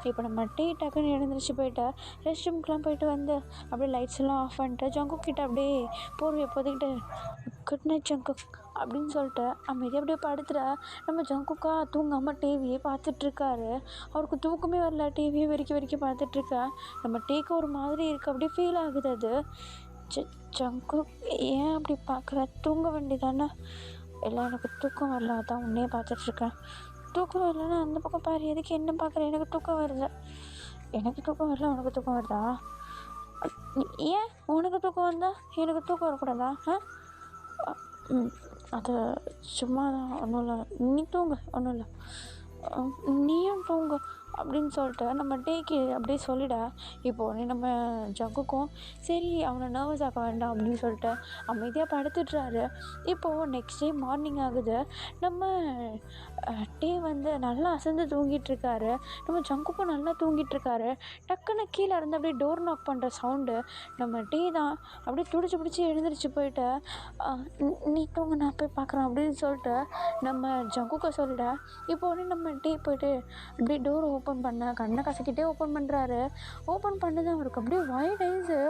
இப்போ நம்ம டக்குன்னு எழுந்திரிச்சு போயிட்டு ரெஸ்ட் ரூம்க்கெலாம் போயிட்டு வந்து அப்படியே லைட்ஸ் எல்லாம் ஆஃப் பண்ணிட்டு ஜங்குக் கிட்ட அப்படியே போர்வையை போத்திக்கிட்டு, குட் நைட் ஜங்குக் அப்படின்னு சொல்லிட்டு அமைதியாக அப்படியே படுத்துகிற. நம்ம ஜங்குக்கா தூங்காமல் டிவியே பார்த்துட்ருக்காரு. அவருக்கு தூக்கமே வரல, டிவியே வெறிக்க பார்த்துட்ருக்கா. நம்ம டேக்கு ஒரு மாதிரி இருக்குது, அப்படியே ஃபீல் ஆகுது அது. ஜங்குக் ஏன் அப்படி பார்க்குற, தூங்க வேண்டியதானே? இல்லை எனக்கு தூக்கம் வரல, அதான் உன்னையே பார்த்துட்ருக்கேன். தூக்கம் வரலன்னா அந்த பக்கம் பாரு, எதுக்கு என்ன பார்க்குற? எனக்கு தூக்கம் வருது. எனக்கு தூக்கம் வரல, உனக்கு தூக்கம் வருதா? ஏன் உனக்கு தூக்கம் வந்தா எனக்கு தூக்கம் வரக்கூடாதா? அது சும்மா தான், ஒன்றும் இல்லை, நீ தூங்க, ஒன்றும் இல்லை. நீயும் தூங்க. அப்படின்னு சொல்லிட்டு நம்ம டேக்கு அப்படியே சொல்லிட. இப்போ உடனே நம்ம ஜங்குக்கும் சரி அவனை நர்வஸ் ஆக்க வேண்டாம் அப்படின்னு சொல்லிட்டு அமைதியாக படுத்துடுறாரு. இப்போது நெக்ஸ்ட் டே மார்னிங் ஆகுது. நம்ம டே வந்து நல்லா அசந்து தூங்கிட்டுருக்காரு. நம்ம ஜங்குக்கும் நல்லா தூங்கிட்டுருக்காரு. டக்குன்னு கீழே இருந்து அப்படியே டோர் நாக் பண்ணுற சவுண்டு. நம்ம டே தான் அப்படியே துடிச்சு பிடிச்சி எழுந்திரிச்சு போயிட்டு நீ தூங்க நான் போய் பார்க்குறேன் அப்படின்னு சொல்லிட்டு நம்ம ஜங்குக்க சொல்லிட. இப்போ உடனே நம்ம டே போயிட்டு அப்படியே டோர் ஓப்பன் பண்ண கண்ணை கசக்கிட்டே ஓப்பன் பண்ணுறாரு. ஓப்பன் பண்ணது அவருக்கு அப்படியே வைட் ஐஸு.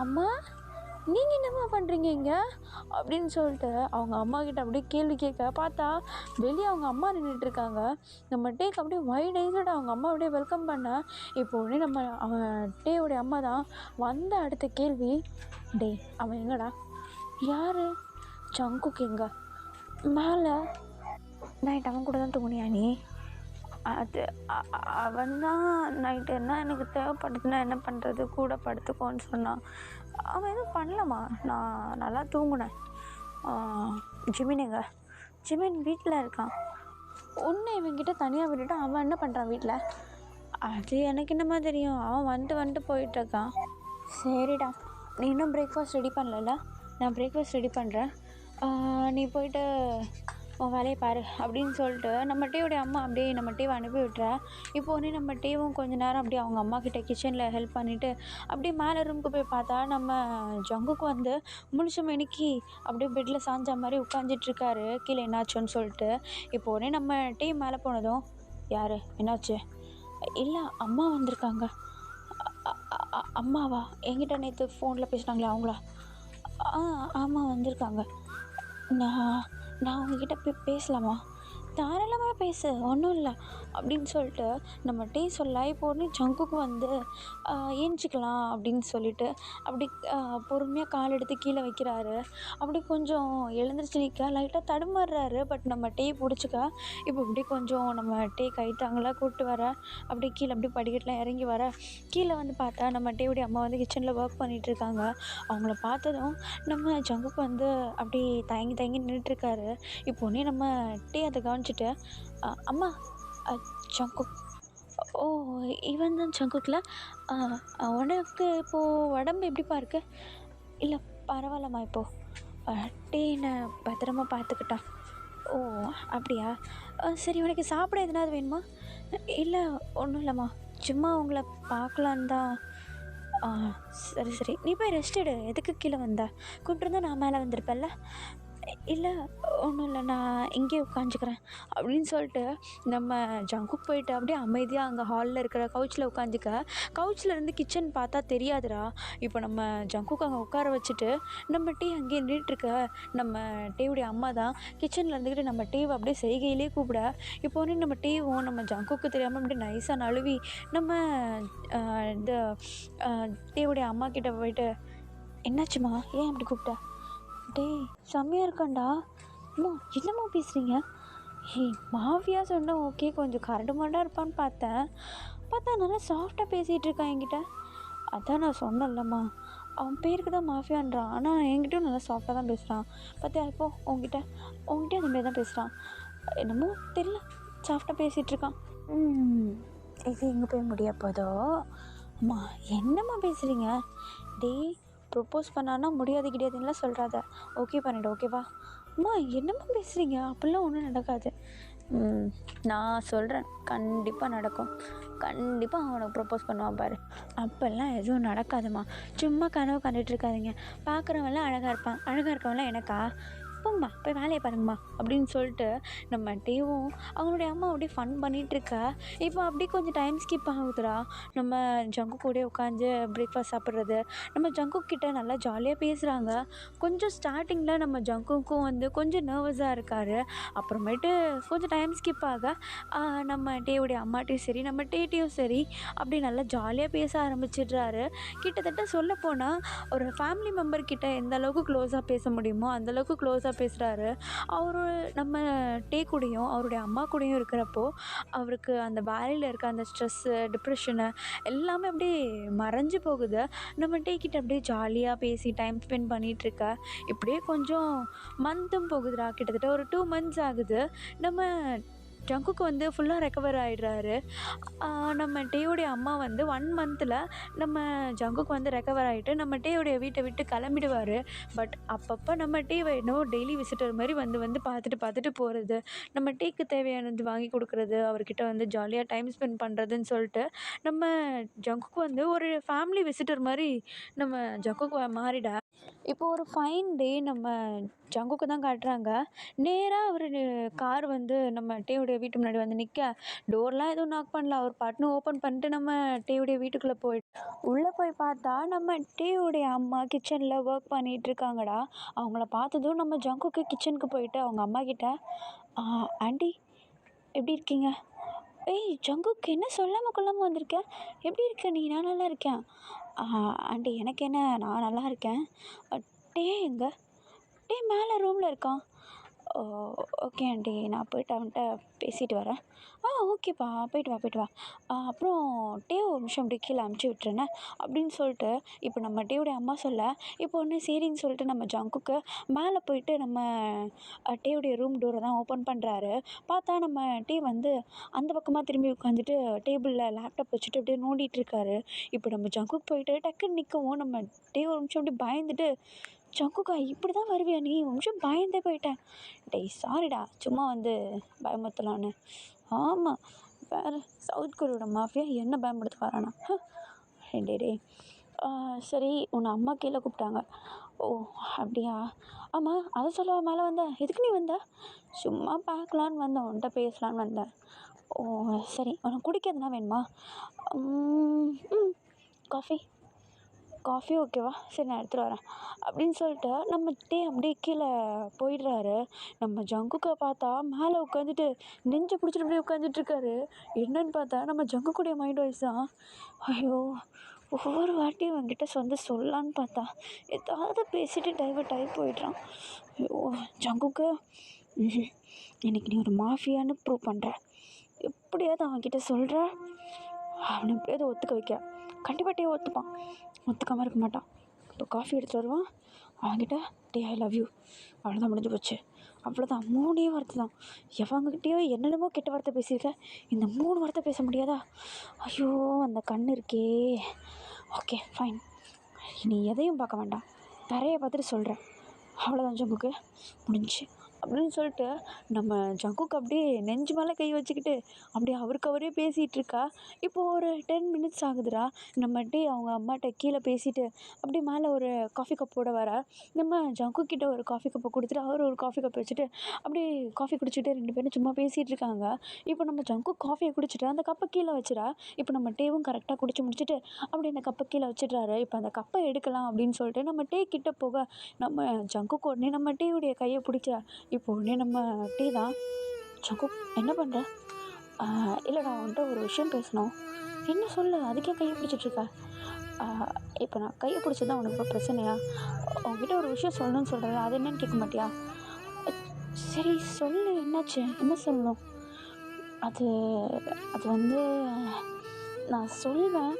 அம்மா நீங்கள் என்னம்மா பண்ணுறீங்க இங்கே அப்படின்னு சொல்லிட்டு அவங்க அம்மா கிட்ட அப்படியே கேள்வி கேட்க பார்த்தா வெளியே அவங்க அம்மா நின்றுட்டுருக்காங்க. நம்ம டேக்கு அப்படியே வைட் ஐஸோட அவங்க அம்மா அப்படியே வெல்கம் பண்ண. இப்போ உடனே நம்ம அவன் டேயோடைய அம்மா தான் வந்த அடுத்த கேள்வி, டே அவன் எங்கடா? யார்? ஜங்குக்கு எங்க? மேலே நைட் அவன் கூட தான் தூங்குனியா நீ? அது அவன் தான் நைட்டு என்ன எனக்கு தேவைப்படுதுன்னா என்ன பண்ணுறது கூட படுத்துக்கோன்னு சொன்னான். அவன் எதுவும் பண்ணலம்மா, நான் நல்லா தூங்குனேன். ஜிமின் எங்க? ஜிமின் வீட்டில் இருக்கான். உன்னை இவன்கிட்ட தனியாக விட்டுட்டு அவன் என்ன பண்ணுறான் வீட்டில்? அது எனக்கு என்னமா தெரியும், அவன் வந்துட்டு போயிட்டுருக்கான். சரிடா, நீ இன்னும் பிரேக்ஃபாஸ்ட் ரெடி பண்ணல? நான் பிரேக்ஃபாஸ்ட் ரெடி பண்ணுறேன், நீ போயிட்டு உன் வேலையை பாரு அப்படின்னு சொல்லிட்டு நம்ம டேயோடைய அம்மா அப்படியே நம்ம டேவை அனுப்பி விட்டுறேன். இப்போ உடனே நம்ம டேவும் கொஞ்ச நேரம் அப்படியே அவங்க அம்மா கிட்ட கிச்சனில் ஹெல்ப் பண்ணிவிட்டு அப்படியே மேலே ரூமுக்கு போய் பார்த்தா நம்ம ஜங்குக்கு வந்து முழிச்ச மணிக்கு அப்படியே பெட்டில் சாஞ்ச மாதிரி உட்காந்துட்ருக்காரு. கீழே என்னாச்சுன்னு சொல்லிட்டு இப்போ உடனே நம்ம டே மேலே போனதும், யார் என்னாச்சு? இல்லை அம்மா வந்திருக்காங்க. அம்மாவா? என்கிட்ட நேற்று ஃபோனில் பேசினாங்களே அவங்களா? ஆமாம் வந்திருக்காங்க. நான் உங்ககிட்ட போய் பேசலாமா? தாராளமாக பேசு, ஒன்றும் இல்லை அப்படின்னு சொல்லிட்டு நம்ம டே சொல்ல. இப்போ உடனே ஜங்குக்கு வந்து ஏஞ்சிக்கலாம் அப்படின்னு சொல்லிட்டு அப்படி பொறுமையாக கால் எடுத்து கீழே வைக்கிறாரு. அப்படி கொஞ்சம் எழுந்திரிச்சு நிற்க லைட்டாக தடுமாறுறாரு. பட் நம்ம டே பிடிச்சிக்க. இப்போ இப்படி கொஞ்சம் நம்ம டே கைத்தாங்களாக கூப்பிட்டு வர அப்படியே கீழே அப்படியே படிக்கட்டுலாம் இறங்கி வர கீழே வந்து பார்த்தா நம்ம டேவுடைய அம்மா வந்து கிச்சனில் ஒர்க் பண்ணிகிட்ருக்காங்க. அவங்கள பார்த்ததும் நம்ம ஜங்குக்கு வந்து அப்படி தயங்கி நின்றுட்டுருக்காரு. இப்போ உடனே நம்ம டே அதை கவனிச்சிட்டு, அம்மா ஜங்குக். ஓ இவன் தான் ஜங்குக்கில். உனக்கு இப்போது உடம்பு எப்படிப்பா இருக்கு? இல்லை பரவாயில்லம்மா, இப்போது டேனை பத்திரமா பார்த்துக்கிட்டான். ஓ அப்படியா? சரி, உனக்கு சாப்பிட எதுனாவது வேணுமா? இல்லை ஒன்றும் இல்லைம்மா, சும்மா உங்களை பார்க்கலான்னு தான். சரி நீ போய் ரெஸ்ட் எடு. எதுக்கு கீழே வந்தா? கூப்பிட்டுருந்தா நான் மேலே வந்திருப்பேன்ல. இல்லை ஒன்றும் இல்லை, நான் இங்கேயே உட்காந்துக்கிறேன் அப்படின்னு சொல்லிட்டு நம்ம ஜங்குக்கு போயிட்டு அப்படியே அமைதியாக அங்கே ஹாலில் இருக்கிற கவுச்சில் உட்காந்துக்க. கவுச்சில் இருந்து கிச்சன் பார்த்தா தெரியாதுடா. இப்போ நம்ம ஜங்குக்கு அங்கே உட்கார வச்சுட்டு நம்ம டீ அங்கேயே நின்றுட்டுருக்க. நம்ம டேவுடைய அம்மா தான் கிச்சனில் இருந்துக்கிட்டு நம்ம டேவை அப்படியே செய்கையிலே கூப்பிட. இப்போ வந்து நம்ம டேவும் நம்ம ஜங்குக்கு தெரியாமல் அப்படியே நைஸாக நழுவி நம்ம இந்த டேவுடைய அம்மா கிட்டே போயிட்டு, என்னாச்சுமா, ஏன் அப்படி கூப்பிட்ட? டேய் செம்மையாக இருக்கான்டா. அம்மா என்னம்மா பேசுகிறீங்க? மாஃபியா சொன்ன ஓகே, கொஞ்சம் கரடு மாடாக இருப்பான்னு பார்த்தா நல்லா சாஃப்டாக பேசிகிட்டு இருக்கான் என்கிட்ட. அதான் நான் சொன்னேன்லம்மா, அவன் பேருக்கு தான் மாஃபியான்றான், ஆனால் என்கிட்டயும் நல்லா சாஃப்டாக தான் பேசுகிறான். பார்த்தியா இப்போ உங்ககிட்ட அந்தமாரி தான் பேசுகிறான். என்னமோ தெரியல, சாஃப்டாக பேசிகிட்ருக்கான். இது எங்கே போய் முடிய போதோ? அம்மா என்னம்மா பேசுகிறீங்க? டேய் ப்ரொப்போஸ் பண்ணான்னா முடியாது கிடையாதுன்னெலாம் சொல்கிறாத, ஓகே பண்ணிவிடு, ஓகேவா? அம்மா என்னம்மா பேசுகிறீங்க? அப்படிலாம் ஒன்றும் நடக்காது. நான் சொல்கிறேன், கண்டிப்பாக நடக்கும். கண்டிப்பாக அவனுக்கு ப்ரொப்போஸ் பண்ணுவான் பாரு. அப்போல்லாம் எதுவும் நடக்காதுமா, சும்மா கனவு கண்டுட்டு இருக்காதிங்க. பார்க்குறவன்லாம் அழகாக இருப்பான், அழகாக இருக்கவன்லாம் எனக்கா? போங்கம்மா போய் வேலையை பாருங்கம்மா அப்படின்னு சொல்லிட்டு நம்ம டேவும் அவங்களுடைய அம்மா அப்படியே ஃபன் பண்ணிகிட்ருக்க. இப்போ அப்படியே கொஞ்சம் டைம் ஸ்கிப் ஆகுதுடா. நம்ம ஜங்கு கூட உட்காந்து பிரேக்ஃபாஸ்ட் சாப்பிட்றது, நம்ம ஜங்கு கிட்ட நல்லா ஜாலியாக பேசுகிறாங்க. கொஞ்சம் ஸ்டார்டிங்கில் நம்ம ஜங்குக்கும் வந்து கொஞ்சம் நர்வஸாக இருக்கார். அப்புறமேட்டு கொஞ்சம் டைம் ஸ்கிப் ஆக நம்ம டேவுடைய அம்மாட்டையும் சரி நம்ம டேட்டையும் சரி அப்படி நல்லா ஜாலியாக பேச ஆரம்பிச்சிடுறாரு. கிட்டத்தட்ட சொல்லப்போனால் ஒரு ஃபேமிலி மெம்பர்கிட்ட எந்த அளவுக்கு க்ளோஸாக பேச முடியுமோ அந்தளவுக்கு க்ளோஸாக பேசுகிறாரு. அவரு நம்ம டே கூடயும் அவருடைய அம்மா கூடயும் இருக்கிறப்போ அவருக்கு அந்த வேலையில் இருக்க அந்த ஸ்ட்ரெஸ்ஸு, டிப்ரெஷனு எல்லாமே அப்படியே மறைஞ்சு போகுது. நம்ம டே கிட்ட அப்படியே ஜாலியாக பேசி டைம் ஸ்பெண்ட் பண்ணிகிட்ருக்க. இப்படியே கொஞ்சம் மந்த்தும் போகுதுடா, கிட்டத்தட்ட ஒரு 2 months ஆகுது. நம்ம ஜங்குக்கு வந்து ஃபுல்லாக ரெக்கவர் ஆகிடுறாரு. நம்ம டேயோடைய அம்மா வந்து 1 மந்த்தில் நம்ம ஜங்குக்கு வந்து ரெக்கவர் ஆகிட்டு நம்ம டேயோடைய வீட்டை விட்டு கிளம்பிடுவார். பட் அப்பப்போ நம்ம டேவை என்னவோ டெய்லி விசிட்டர் மாதிரி வந்து வந்து பார்த்துட்டு பார்த்துட்டு போகிறது, நம்ம டேக்கு தேவையானது வாங்கி கொடுக்குறது, அவர்கிட்ட வந்து ஜாலியாக டைம் ஸ்பெண்ட் பண்ணுறதுன்னு சொல்லிட்டு நம்ம ஜங்குக்கு வந்து ஒரு ஃபேமிலி விசிட்டர் மாதிரி நம்ம ஜங்குக்கு மாறிடா. இப்போ ஒரு ஃபைன் டே நம்ம ஜங்குக்கு தான் காட்டுறாங்க. நேராக அவர் கார் வந்து நம்ம டேவுடைய வீட்டு முன்னாடி வந்து நிற்க, டோர்லாம் எதுவும் நாக் பண்ணல. அவர் பாட்டுன்னு ஓப்பன் பண்ணிட்டு நம்ம டேவுடைய வீட்டுக்குள்ளே உள்ளே போய் பார்த்தா நம்ம டேவுடைய அம்மா கிச்சனில் ஒர்க் பண்ணிகிட்ருக்காங்கடா. அவங்கள பார்த்ததும் நம்ம ஜங்குக்கு கிச்சனுக்கு போயிட்டு அவங்க அம்மா கிட்ட, ஆண்டி எப்படி இருக்கீங்க? ஏய் ஜங்குக்கு என்ன சொல்லாமல் கொள்ளாமல் வந்திருக்க? எப்படி இருக்க நீ? நான் நல்லா இருக்கேன். ஆண்டி எனக்கு என்ன, நான் நல்லா இருக்கேன். டே எங்க? டே மேலே ரூமில் இருக்கான். ஓ ஓகே ஆண்டி, நான் போய்ட்டு அவன்கிட்ட பேசிட்டு வரேன். ஓகேப்பா, போய்ட்டு வா போய்ட்டு வா. அப்புறம் டேவை ஒரு நிமிஷம் அப்படியே கீழே அமுச்சு விட்டுறேனே அப்படின்னு சொல்லிட்டு இப்போ நம்ம டேவுடைய அம்மா சொல்ல, இப்போ ஒன்று சரின்னு சொல்லிட்டு நம்ம ஜங்குக்கு மேலே போயிட்டு நம்ம டேவுடைய ரூம் டோரை தான் ஓப்பன் பண்ணுறாரு. பார்த்தா நம்ம டே வந்து அந்த பக்கமாக திரும்பி உட்காந்துட்டு டேபிளில் லேப்டாப் வச்சுட்டு அப்படியே நோண்டிகிட்ருக்காரு. இப்போ நம்ம ஜங்குக்கு போயிட்டு டக்குன்னு நிற்கவும் நம்ம டே ஒரு நிமிஷம் அப்படியே பயந்துட்டு, ஜங்குக்கா இப்படி தான் வருவியா நீ? ஒரு நிமிஷம் பயந்தே போயிட்டேன். டேய் சாரிடா, சும்மா வந்து பயமுறுத்தலான்னு. ஆமாம், வேறு சவுத் கொரியோட மாஃபியா என்ன பயமுறுத்த வரானா? டே டே சரி, உன்னை அம்மா கீழே கூப்பிட்டாங்க. ஓ அப்படியா? ஆமாம், அதை சொல்லவா மேலே வந்தேன்? எதுக்கு நீ வந்த? சும்மா பார்க்கலான்னு வந்தேன், உன்கிட்ட பேசலான்னு வந்தேன். ஓ சரி, உனக்கு குடிக்கிறதுனா வேணுமா? காஃபி காஃபி ஓகேவா? சரி நான் எடுத்துகிட்டு வரேன் அப்படின்னு சொல்லிட்டு நம்ம டே அப்படியே கீழே போயிடுறாரு. நம்ம ஜங்குக்கை பார்த்தா மேலே உட்காந்துட்டு நெஞ்சை பிடிச்சிட்டு அப்படியே உட்காந்துட்ருக்காரு. என்னன்னு பார்த்தா நம்ம ஜங்குக்குடைய மைண்ட் வாய்ஸ் தான். ஐயோ, ஒவ்வொரு வாட்டியும் அவன்கிட்ட வந்து சொல்லலான்னு பார்த்தா ஏதாவது பேசிட்டு டைவர்ட் ஆகி போயிடுறான். ஐயோ ஜங்குக்கு, இன்னைக்கு நீ ஒரு மாஃபியான்னு ப்ரூவ் பண்ணுற. எப்படியாவது அவன்கிட்ட சொல்கிற, அவனை எப்படியாவது ஒத்துக்க வைக்க. கண்டிப்பாக டே ஒத்துப்பான், ஒத்துக்காமல் இருக்க மாட்டான். இப்போ காஃபி எடுத்துகிட்டு வருவான். அவன்கிட்ட டே ஐ லவ் யூ, அவ்வளோதான், முடிஞ்சு போச்சு. அவ்வளோதான், 3 வார்த்தை தான். எவங்ககிட்டயோ என்னென்னமோ கெட்ட வார்த்தை பேசியிருக்க, இந்த 3 வார்த்தை பேச முடியாதா? ஐயோ அந்த கண் இருக்கே. ஓகே ஃபைன், நீ எதையும் பார்க்க வேண்டாம், தரையை பார்த்துட்டு சொல்கிறேன். அவ்வளோதான் ஜங்குக்கு, முடிஞ்சு அப்படின்னு சொல்லிட்டு நம்ம ஜங்குக்கு அப்படியே நெஞ்சு மேலே கை வச்சுக்கிட்டு அப்படியே அவருக்கு அவரே பேசிகிட்டு இருக்கா. இப்போது ஒரு 10 மினிட்ஸ் ஆகுதுடா. நம்ம டே அவங்க அம்மாட்ட கீழே பேசிட்டு அப்படியே மேலே ஒரு காஃபி கப்போட வர, நம்ம ஜங்குக்கிட்ட ஒரு காஃபி கப்பை கொடுத்துட்டு அவர் ஒரு காஃபி கப் வச்சுட்டு அப்படியே காஃபி குடிச்சிட்டு 2 பேரும் சும்மா பேசிகிட்டு இருக்காங்க. இப்போ நம்ம ஜங்கு காஃபியை குடிச்சிட்டு அந்த கப்பை கீழே வச்சிடா. இப்போ நம்ம டேவும் கரெக்டாக குடிச்சு முடிச்சுட்டு அப்படியே அந்த கப்பை கீழே வச்சிடுறாரு. இப்போ அந்த கப்பை எடுக்கலாம் அப்படின்னு சொல்லிட்டு நம்ம டே கிட்ட போக நம்ம ஜங்குக்கு உடனே நம்ம டேவுடைய கையை பிடிச்சா. இப்போ உடனே நம்ம டீ தான், ஜங்கு என்ன பண்ணுற? இல்லைடா, அவன்கிட்ட ஒரு விஷயம் பேசணும். என்ன சொல்லு, அதுக்கே கையை பிடிச்சிட்ருக்க? இப்போ நான் கையை பிடிச்சது தான் உனக்கு இப்போ பிரச்சனையா? உங்ககிட்ட ஒரு விஷயம் சொல்லணும்னு சொல்கிறேன், அது என்னன்னு கேட்க மாட்டியா? சரி சொல்லு, என்னாச்சு, என்ன சொல்லணும்? அது அது வந்து நான் சொல்வேன்,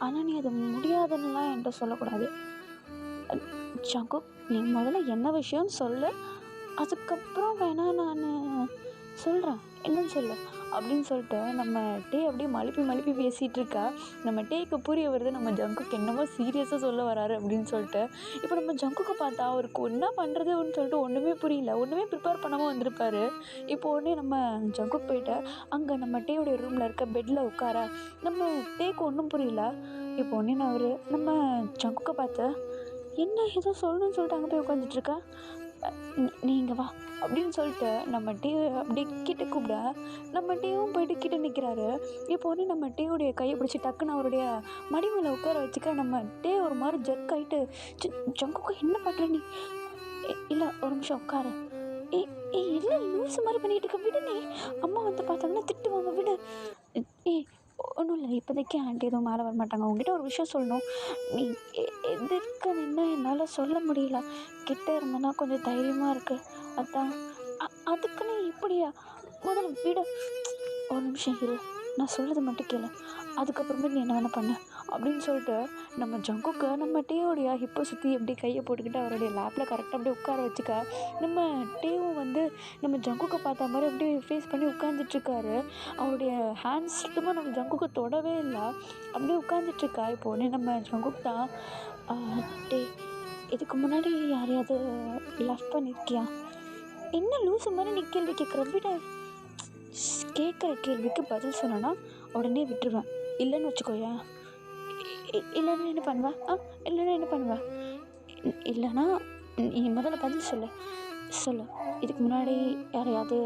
ஆனால் நீ அது முடியாதுன்னுலாம் என்கிட்ட சொல்லக்கூடாது. ஜங்கு, நீ முதல்ல என்ன விஷயம்னு சொல்லு, அதுக்கப்புறம் வேணால் நான் சொல்கிறேன், என்னன்னு சொல்லு அப்படின்னு சொல்லிட்டு நம்ம டே அப்படியே மழுப்பி பேசிகிட்ருக்கா. நம்ம டேக்கு புரிய வருது நம்ம ஜங்குக்கு என்னமோ சீரியஸாக சொல்ல வராரு அப்படின்னு சொல்லிட்டு. இப்போ நம்ம ஜங்குக்கு பார்த்தா அவருக்கு என்ன பண்ணுறதுன்னு சொல்லிட்டு ஒன்றுமே புரியல, ஒன்றுமே ப்ரிப்பேர் பண்ணாமல் வந்திருப்பாரு. இப்போ உடனே நம்ம ஜங்குக்கு போயிட்டு அங்கே நம்ம டேவுடைய ரூமில் இருக்க பெட்டில் உட்கார நம்ம டேக்கு ஒன்றும் புரியல. இப்போ உடனே நான் நம்ம ஜங்குக்கை பார்த்து, என்ன ஏதோ சொல்லணும்னு சொல்லிட்டு அங்கே போய் உட்காந்துட்ருக்கா, நீ இங்கே வா அப்படின்னு சொல்லிட்டு நம்ம டீ அப்படியே கிட்ட கூப்பிட நம்ம டீவும் போயிட்டு கிட்ட நிற்கிறாரு. இப்போ வந்து நம்ம டீவுடைய கையை பிடிச்சி டக்குன்னு அவருடைய மடி மேலே உட்கார வச்சுக்க நம்ம டே ஒரு மாதிரி ஜர்க் ஆகிட்டு, ஜங்குக்கு என்ன பண்ணுற நீ? இல்லை ஒரு நிமிஷம் உட்காரு. இல்லை லூஸ் மாதிரி பண்ணிகிட்டு இருக்க, விடுனே, அம்மா வந்து பார்த்தாங்கன்னா திட்டுவாங்க, விடு. ஒன்றும் இல்லை, இப்போதைக்கு ஆண்டி எதுவும் மேலே வர மாட்டாங்க, உங்ககிட்ட ஒரு விஷயம் சொல்லணும். நீ எதிர்க்க நின்னா என்னால் சொல்ல முடியல, கிட்ட இருந்தேன்னா கொஞ்சம் தைரியமாக இருக்குது, அதான். அதுக்குன்னு இப்படியா? முதல்ல விடு, ஒரு நிமிஷம் இரு, நான் சொல்கிறது மட்டும் கேளு, அதுக்கப்புறமே நீ என்ன வேணால் பண்ணு. அப்படின்னு சொல்லிட்டு நம்ம ஜங்குக்கு நம்ம டேவோடைய ஹிப்பை சுற்றி எப்படி கையை போட்டுக்கிட்டு அவருடைய லேப்பில் கரெக்டாக அப்படியே உட்கார வச்சுக்க, நம்ம டேவும் வந்து நம்ம ஜங்குக்கை பார்த்த மாதிரி அப்படியே ஃபேஸ் பண்ணி உட்காந்துட்ருக்காரு. அவருடைய ஹேண்ட்ஸ் சுத்தமாக நம்ம ஜங்குக்கை தொடவே இல்லை, அப்படியே உட்காந்துட்ருக்கா. இப்போ உடனே நம்ம ஜங்குக் தான், டே இதுக்கு முன்னாடி யாரையாவது லவ் பண்ணியிருக்கியா? என்ன லூசு மாதிரி நீ கேள்வி கேட்குற? விட கேட்குற கேள்விக்கு பதில் சொன்னேன்னா உடனே விட்டுருவேன். இல்லைன்னு வச்சுக்கோயேன். இல்லைன்னா என்ன பண்ணுவா? இல்லைன்னா என்ன பண்ணுவா? இல்லைன்னா நீ முதல்ல பதில் சொல்லு. இதுக்கு முன்னாடி யாரையாவது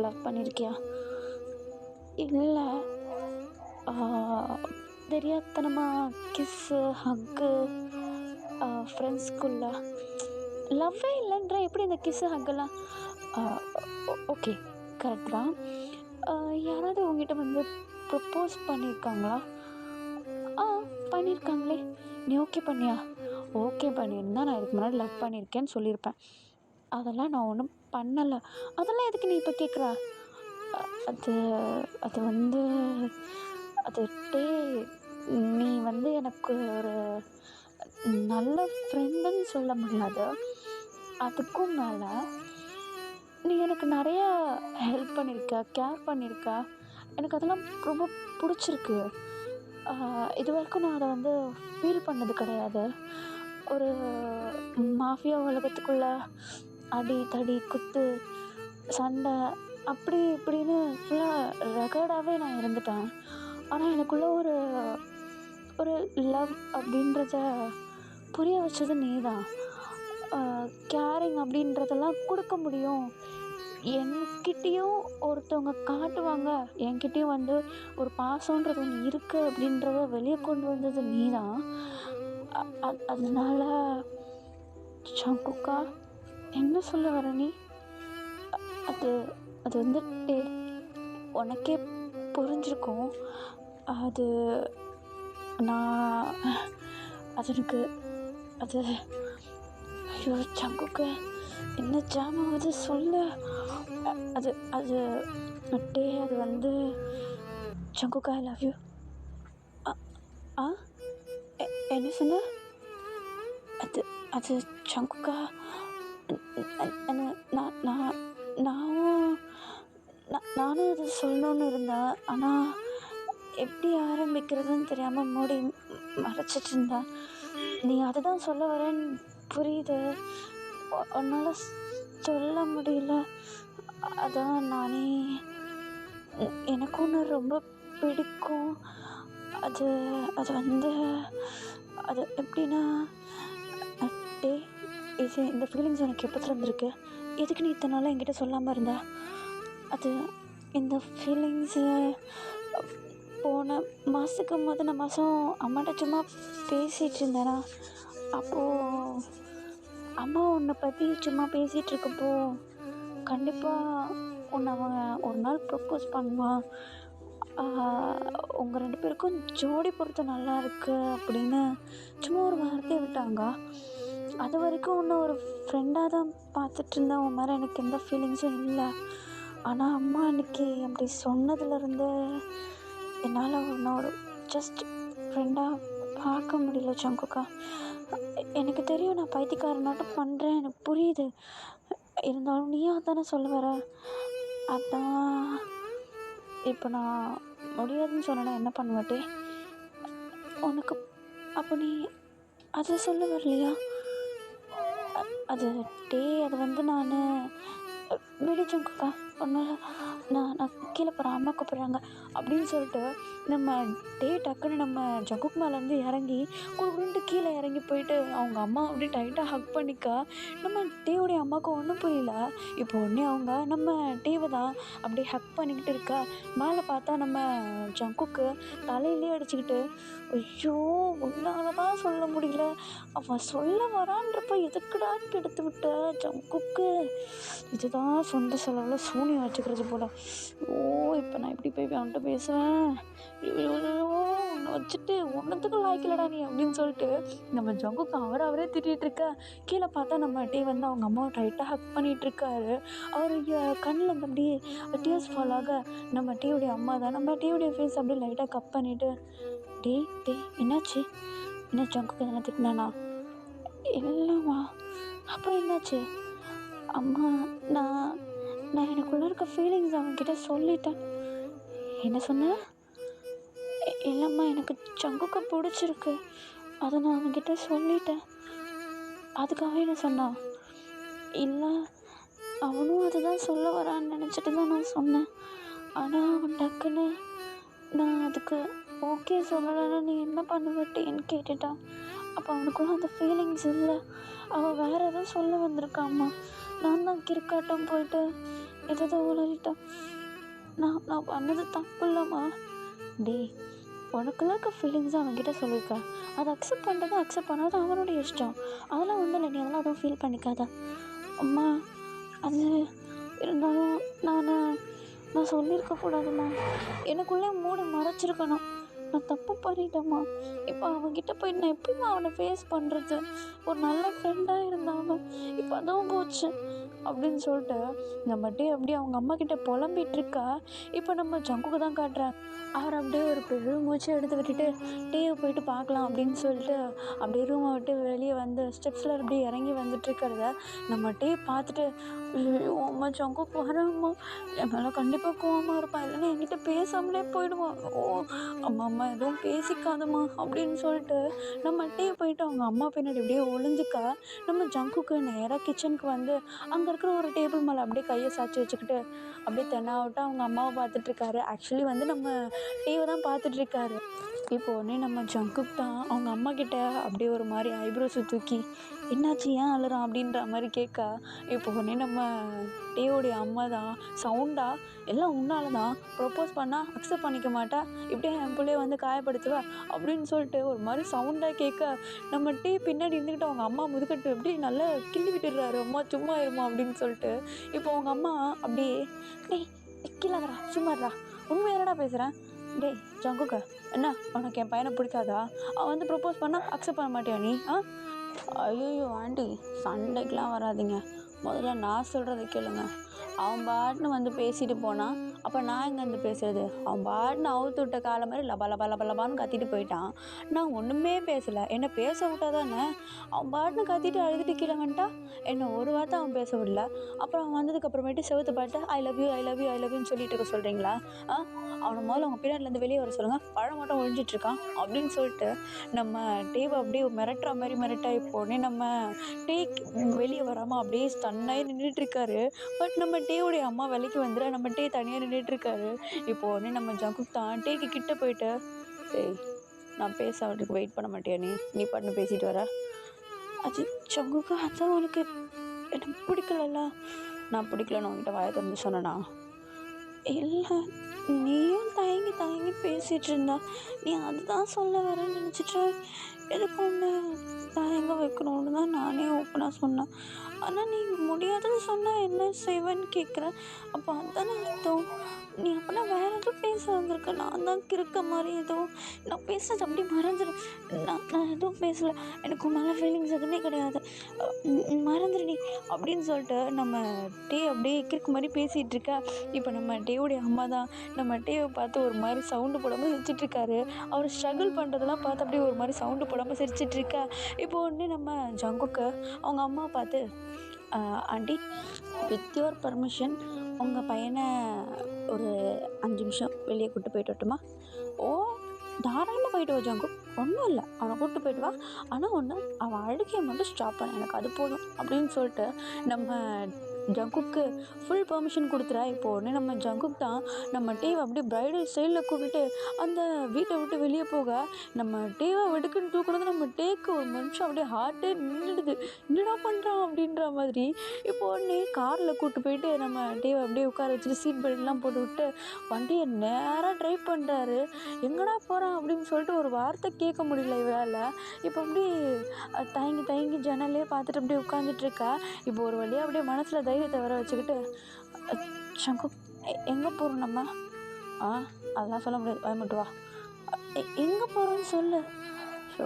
லவ் பண்ணியிருக்கியா? இல்லை, தெரியாதனமாக கிஸ்ஸு, ஹக்கு, ஃப்ரெண்ட்ஸ்குள்ள லவ்வே இல்லைன்ற எப்படி இந்த கிஸ்ஸு ஹக்கெல்லாம்? ஓகே, கரெக்ட் தான். யாராவது உங்ககிட்ட வந்து ப்ரப்போஸ் பண்ணியிருக்காங்களா? பண்ணியிருக்காங்களே. நீ ஓகே பண்ணியா? ஓகே பண்ணியிருந்தா நான் இதுக்கு முன்னாடி லவ் பண்ணியிருக்கேன்னு சொல்லியிருப்பேன். அதெல்லாம் நான் ஒன்றும் பண்ணலை. அதெல்லாம் எதுக்கு நீ இப்போ கேட்குற? அது அது வந்து அது டே நீ வந்து எனக்கு ஒரு நல்ல ஃப்ரெண்டுன்னு சொல்ல முடியாது. அதுக்கும் மேலே நீ எனக்கு நிறையா ஹெல்ப் பண்ணியிருக்க, கேர் பண்ணியிருக்க. எனக்கு அதெல்லாம் ரொம்ப பிடிச்சிருக்கு. இது வரைக்கும் நான் அதை வந்து ஃபீல் பண்ணது கிடையாது. ஒரு மாஃபியா உலகத்துக்குள்ளே அடி தடி குத்து சண்டை அப்படி இப்படின்னு ஃபுல்லாக ரகடாகவே நான் இருந்துட்டேன். ஆனால் எனக்குள்ளே ஒரு ஒரு லவ் அப்படின்றத புரிய வச்சது நீ தான். கேரிங் அப்படின்றதெல்லாம் கொடுக்க முடியும். என்கிட்டேயும் ஒருத்தவங்க காட்டுவாங்க, என்கிட்டேயும் வந்து ஒரு பாசன்றது ஒன்று இருக்குது அப்படின்றத வெளியே கொண்டு வந்தது நீ தான். அதனால சங்குக்கா, என்ன சொல்ல வர நீ? அது அது வந்துட்டு உனக்கே புரிஞ்சிருக்கும். அது நான் அது எனக்கு அது ஐயோ சங்குக்கு என்ன ஜாமாவது சொல்லு. அது அது டே அது வந்து சங்குக்கா ஐ லவ் யூ. என்ன சொன்ன? அது அது சங்குக்கா, நானும் அது சொல்லணுன்னு இருந்தேன். ஆனால் எப்படி ஆரம்பிக்கிறதுன்னு தெரியாமல் மூடி மறைச்சிட்டு இருந்தேன். நீ அதை தான் சொல்ல வரேன்னு புரியுது. உன்னால் சொல்ல முடியல. அதான் நானே எனக்கு ஒன்று ரொம்ப பிடிக்கும். அது அது வந்து அது எப்படின்னா, டே இது இந்த ஃபீலிங்ஸ் எனக்கு எப்போத்துல இருந்திருக்கு? எதுக்கு நீ இத்தனை நாளாக என்கிட்ட சொல்லாமல் இருந்த? அது இந்த ஃபீலிங்ஸு போன மாதத்துக்கு முதல்ல மாதம் அம்மாட்ட சும்மா பேசிகிட்டு இருந்தேனா, அப்போது அம்மா உன்னை பற்றி சும்மா பேசிகிட்டு இருக்கப்போ கண்டிப்பாக உன்னை அவன் ஒரு நாள் ப்ரப்போஸ் பண்ணுவான், உங்கள் 2 பேருக்கும் ஜோடி பொருத்தம் நல்லா இருக்குது அப்படின்னு சும்மா ஒரு வார்த்தையை விட்டாங்க. அது வரைக்கும் உன்னை ஒரு ஃப்ரெண்டாக தான் பார்த்துட்டு இருந்தேன். உன் மேலே எனக்கு எந்த ஃபீலிங்ஸும் இல்லை. ஆனால் அம்மா அன்றைக்கி அப்படி சொன்னதுலேருந்து என்னால் உன்னை ஒரு ஜஸ்ட் ஃப்ரெண்டாக பார்க்க முடியல சங்குக்கா. எனக்கு தெரியும் நான் பைத்தியக்காரனாட்டம் பண்ணுறேன், எனக்கு புரியுது. இருந்தாலும் நீயும் அதானே சொல்ல வர. அதான் இப்போ நான் முடியாதுன்னு சொன்னேன்னா என்ன பண்ணுவாட்டே உனக்கு? அப்போ நீ அதை சொல்ல வரலையா? அது டே அது வந்து நான் விடுச்சோங்கக்கா, ஒன்றும் நான் கீழே போகிறேன், அம்மா கூப்பிட்றாங்க அப்படின்னு சொல்லிட்டு நம்ம டே டக்குன்னு நம்ம ஜங்குக் மேலேருந்து இறங்கி குடுக்குன்ட்டு கீழே இறங்கி போயிட்டு அவங்க அம்மா அப்படியே டைட்டாக ஹக் பண்ணிக்கா. நம்ம டேவுடைய அம்மாவுக்கு ஒன்றும் புரியல. இப்போ உடனே அவங்க நம்ம டேவை தான் அப்படியே ஹக் பண்ணிக்கிட்டு இருக்கா. மேலே பார்த்தா நம்ம ஜங்குக்கு தலையிலே அடிச்சுக்கிட்டு, ஐயோ உன்னால தான் சொல்ல முடியல, அவன் சொல்ல வரான்றப்ப எதுக்குடா கெடுத்து விட்ட ஜங்குக்கு, இதுதான் சொந்த செலவில் சூனியம் வச்சுக்கிறது போல். ஓ இப்போ நான் எப்படி போய் அவன்கிட்ட பேசுவேன்? ஐயோ உன்னை வச்சுட்டு ஒன்றுத்துக்கு லாய்க்கலடா நீ அப்படின்னு சொல்லிட்டு நம்ம ஜங்குக்கு அவரே திட்டிகிட்டு இருக்கா. கீழே பார்த்தா நம்ம டே வந்து அவங்க அம்மாவை டைட்டாக ஹக் பண்ணிகிட்ருக்காரு. அவர் கண்ணில் அந்த அப்படியே டீயர்ஸ் ஃபால் ஆக நம்ம டீயுடைய அம்மா தான் நம்ம டீயுடைய ஃபேஸ் அப்படியே லைட்டாக கப் பண்ணிவிட்டு, டேய் டேய் என்னாச்சு? என்ன ஜங்குக்கு எதனா திட்டினானா? இல்லைம்மா. அப்புறம் என்னாச்சு? அம்மா, நான் நான் எனக்குள்ளே இருக்க ஃபீலிங்ஸ் அவன்கிட்ட சொல்லிட்டேன். என்ன சொன்ன? இல்லைம்மா, எனக்கு ஜங்குக்கு பிடிச்சிருக்கு. அதை நான் அவன்கிட்ட சொல்லிட்டேன். அதுக்காக என்ன சொன்னான்? இல்லை, அவனும் அதுதான் சொல்ல வரான்னு நினச்சிட்டு தான் நான் சொன்னேன். ஆனால் அவன் டக்குன்னு நான் அதுக்கு ஓகே சொல்லலைன்னா நீ என்ன பண்ணுவட்டேன்னு கேட்டுட்டான். அப்போ அவனுக்குள்ள அந்த ஃபீலிங்ஸ் இல்லை, அவன் வேறு ஏதோ சொல்ல வந்திருக்காம்மா. நான் தான் கிறுக்காட்டம் போயிட்டு ஏதோ உளறிட்டான். நான் பண்ணது தப்பு இல்லைம்மா. டேய், உனக்குள்ள இருக்க ஃபீலிங்ஸ் அவன்கிட்ட சொல்லியிருக்கேன். அதை அக்செப்ட் பண்ணுறதும் அக்செப்ட் பண்ணாது அவனுடைய இஷ்டம். அதெல்லாம் ஒன்றும் இல்லை, நீ அதெல்லாம் அதுவும் ஃபீல் பண்ணிக்காத. அம்மா, அது இருந்தாலும் நான் சொல்லியிருக்கக்கூடாதும்மா. எனக்குள்ளே மூடி மறைச்சிருக்கணும். நான் தப்பு பண்ணிட்டேம்மா. இப்போ அவன்கிட்ட போய் நான் எப்படிம்மா அவனை ஃபேஸ் பண்ணுறது? ஒரு நல்ல ஃப்ரெண்டாக இருந்தாவன் இப்போ அதுவும் போச்சு அப்படின்னு சொல்லிட்டு நம்மகிட்டே அப்படியே அவங்க அம்மா கிட்ட புலம்பிகிட்ருக்கா. இப்போ நம்ம ஜங்குக்கு தான் காட்டுறாங்க. அவர் அப்படியே ஒரு பெரு மூச்சு எடுத்து விட்டுட்டு டீயை போயிட்டு பார்க்கலாம் அப்படின்னு சொல்லிட்டு அப்படியே ரூமை விட்டு வெளியே வந்து ஸ்டெப்ஸில் அப்படியே இறங்கி வந்துட்டுருக்கிறத நம்ம டீ பார்த்துட்டு, ஐயோ அம்மா ஜங்கு போகிறாம்மா, என் மேலே கண்டிப்பாக கோவமாக இருப்பான், இல்லைன்னா என்கிட்ட பேசாமலே போயிடுவான். ஓ அம்மா அம்மா எதுவும் பேசிக்காதம்மா அப்படின்னு சொல்லிட்டு நம்ம டீயை போயிட்டு அவங்க அம்மா பின்னாடி அப்படியே ஒளிஞ்சிக்கா. நம்ம ஜங்குக்கு நேராக கிச்சனுக்கு வந்து அங்கே இருக்கிற ஒரு டேபிள் மேலே அப்படியே கையை சாய்ச்சி வச்சுக்கிட்டு அப்படியே தென்னாவட்டும் அவங்க அம்மாவை பார்த்துட்ருக்காரு. ஆக்சுவலி வந்து நம்ம டிவி தான் பார்த்துட்ருக்காரு. இப்போ உடனே நம்ம ஜங்குக்கு தான் அவங்க அம்மா கிட்ட அப்படியே ஒரு மாதிரி ஐப்ரோஸை தூக்கி என்னாச்சு ஏன் அழுறான் அப்படின்ற மாதிரி கேட்கா. இப்போ உடனே நம்ம டேவோடைய அம்மா தான் சவுண்டாக எல்லாம் உன்னால தான், ப்ரப்போஸ் பண்ணால் அக்செப்ட் பண்ணிக்க மாட்டா, இப்படியே என் பிள்ளைய வந்து காயப்படுத்துவா அப்படின்னு சொல்லிட்டு ஒரு மாதிரி சவுண்டாக கேட்க நம்ம டீ பின்னாடி இருந்துக்கிட்டு அவங்க அம்மா முதுக்கட்டு எப்படி நல்லா கிள்ளி விட்டுடுறாரு. அம்மா சும்மா இருமா அப்படின்னு சொல்லிட்டு. இப்போ அவங்க அம்மா அப்படியே டேய் கில்லாதடா சும்மாடா, உண்மை என்னடா பேசுகிறேன். டேய் ஜங்குக்கா, என்ன உனக்கு என் பையனை பிடிக்காதா? அவன் வந்து ப்ரப்போஸ் பண்ணால் அக்செப்ட் பண்ண மாட்டியா நீ? ஐயோ ஆண்டி, சண்டைக்கெலாம் வராதிங்க. முதல்ல நான் சொல்கிறத கேளுங்க. அவன் பாட்டுன்னு வந்து பேசிட்டு போனான், அப்போ நான் எங்கேருந்து பேசுறது? அவன் பாட்டுன்னு அவுத்து விட்ட காலை மாதிரி லபா லபா லபா லபான்னு கத்திட்டு போயிட்டான். நான் ஒன்றுமே பேசலை. என்னை பேச விட்டா தானே. அவன் பாட்டுன்னு கத்திட்டு அழுதுட்டு கீழே வந்துட்டா. என்ன ஒரு வார்த்தை அவன் பேச விடல. அப்புறம் அவன் வந்ததுக்கப்புறமேட்டு செவுத்து பாட்டு I love you I love you I love யூன்னு சொல்லிட்டு இருக்க சொல்கிறீங்களா? அவனை முதல்ல அவங்க பின்னாடிலேருந்து வெளியே வர சொல்லுங்கள், பழம் மட்டும் ஒழிஞ்சிட்ருக்கான் அப்படின்னு சொல்லிட்டு நம்ம டேவை அப்படியே மிரட்டுற மாதிரி மிரட்டா. இப்போ உடனே நம்ம டேக் வெளியே வராமல் அப்படியே ஸ்டன்னாகி நின்றுட்டுருக்காரு. பட் நம்ம டேவுடைய அம்மா விலைக்கு வந்துட நம்ம டே தனியாக நின்றுட்டுருக்காரு. இப்போ உடனே நம்ம ஜங்குக்கு தான் டேக்கு கிட்ட போயிட்டு டேய் நான் பேச அவனுக்கு வெயிட் பண்ண மாட்டியா நீ பாட்டுன்னு பேசிட்டு வர? அது ஜங்குக்கு அதான் உனக்கு எனக்கு பிடிக்கலல்ல. நான் பிடிக்கலன்னு உன்கிட்ட வாயை திறந்து சொன்னேனா? இல்லை, நீயும் தயங்கி தயங்கி பேசிகிட்டு இருந்தா, நீ அதுதான் சொல்ல வரேன்னு நினச்சிட்டு எதுக்கு ஒன்று தயங்க வைக்கணும்னு தான் நானே ஓப்பனாக சொன்னேன். ஆனால் நீ முடியாதுன்னு சொன்னால் என்ன செய்வேன்னு கேட்குறேன். அப்போ அதுதானே அர்த்தம். நீ அப்படின்னா வேறு எதுவும் பேச வந்திருக்க. நான் தான் கிறுக்க மாதிரி ஏதோ நான் பேசுறது அப்படி மறந்துடு. நான் எதுவும் பேசலை, எனக்கு மேலே ஃபீலிங்ஸ் எதுவுமே கிடையாது, மறந்துடுடி அப்படின்னு சொல்லிட்டு நம்ம டே அப்படியே கிறுக்கு மாதிரி பேசிகிட்டு இருக்கா. இப்போ நம்ம டேவுடைய அம்மா தான் நம்ம டேவை பார்த்து ஒரு மாதிரி சவுண்டு போடாமல் சிரிச்சிட்ருக்காரு. அவர் ஸ்ட்ரகிள் பண்ணுறதெல்லாம் பார்த்து அப்படியே ஒரு மாதிரி சவுண்டு போடாமல் சிரிச்சிட்ருக்கா. இப்போ உடனே நம்ம ஜங்குக்கு அவங்க அம்மா பார்த்து ஆண்டி, வித் யுவர் பர்மிஷன் உங்கள் பையனை ஒரு 5 நிமிஷம் வெளியே கூப்பிட்டு போயிட்டு வரட்டுமா? ஓ தாராளமாக போயிட்டு வா ஜங்கு, ஒன்றும் இல்லை, அவனை கூப்பிட்டு போயிட்டு வா. ஆனால் ஒன்று, அவன் அழுகையை மட்டும் ஸ்டாப் பண்ண, எனக்கு அது போதும் அப்படின்னு சொல்லிட்டு நம்ம ஜங்குக்கு ஃபுல் பெர்மிஷன் கொடுத்துறா. இப்போ உடனே நம்ம ஜங்குக்கு தான் நம்ம டேவை அப்படியே ப்ரைடல் ஸ்டைலில் கூப்பிட்டு அந்த வீட்டை விட்டு வெளியே போக நம்ம டேவை வெடுக்குன்னு தூக்குனது நம்ம டேக்கு ஒரு நிமிஷம் அப்படியே ஹார்ட்டே நின்றுடுது. என்னடா பண்ணுறான் அப்படின்ற மாதிரி. இப்போ உடனே காரில் கூப்பிட்டு போயிட்டு நம்ம டேவை அப்படியே உட்கார வச்சுட்டு சீட் பெல்ட்லாம் போட்டு விட்டு வண்டியை நேராக ட்ரைவ் பண்ணுறாரு. எங்கடா போகிறான் அப்படின்னு சொல்லிட்டு ஒரு வார்த்தை கேட்க முடியல இவரால். இப்போ அப்படியே தயங்கி தயங்கி ஜன்னலே பார்த்துட்டு அப்படியே உட்காந்துட்ருக்கா. இப்போ ஒரு வழியாக அப்படியே மனசில் தைரியத்தை வர வச்சுக்கிட்டு சங்கு எங்கே போகிறோம் நம்ம? அதெல்லாம் சொல்ல முடியாது, பயமுட்டு வா. எங்கே போகிறோன்னு சொல்லு. ஸோ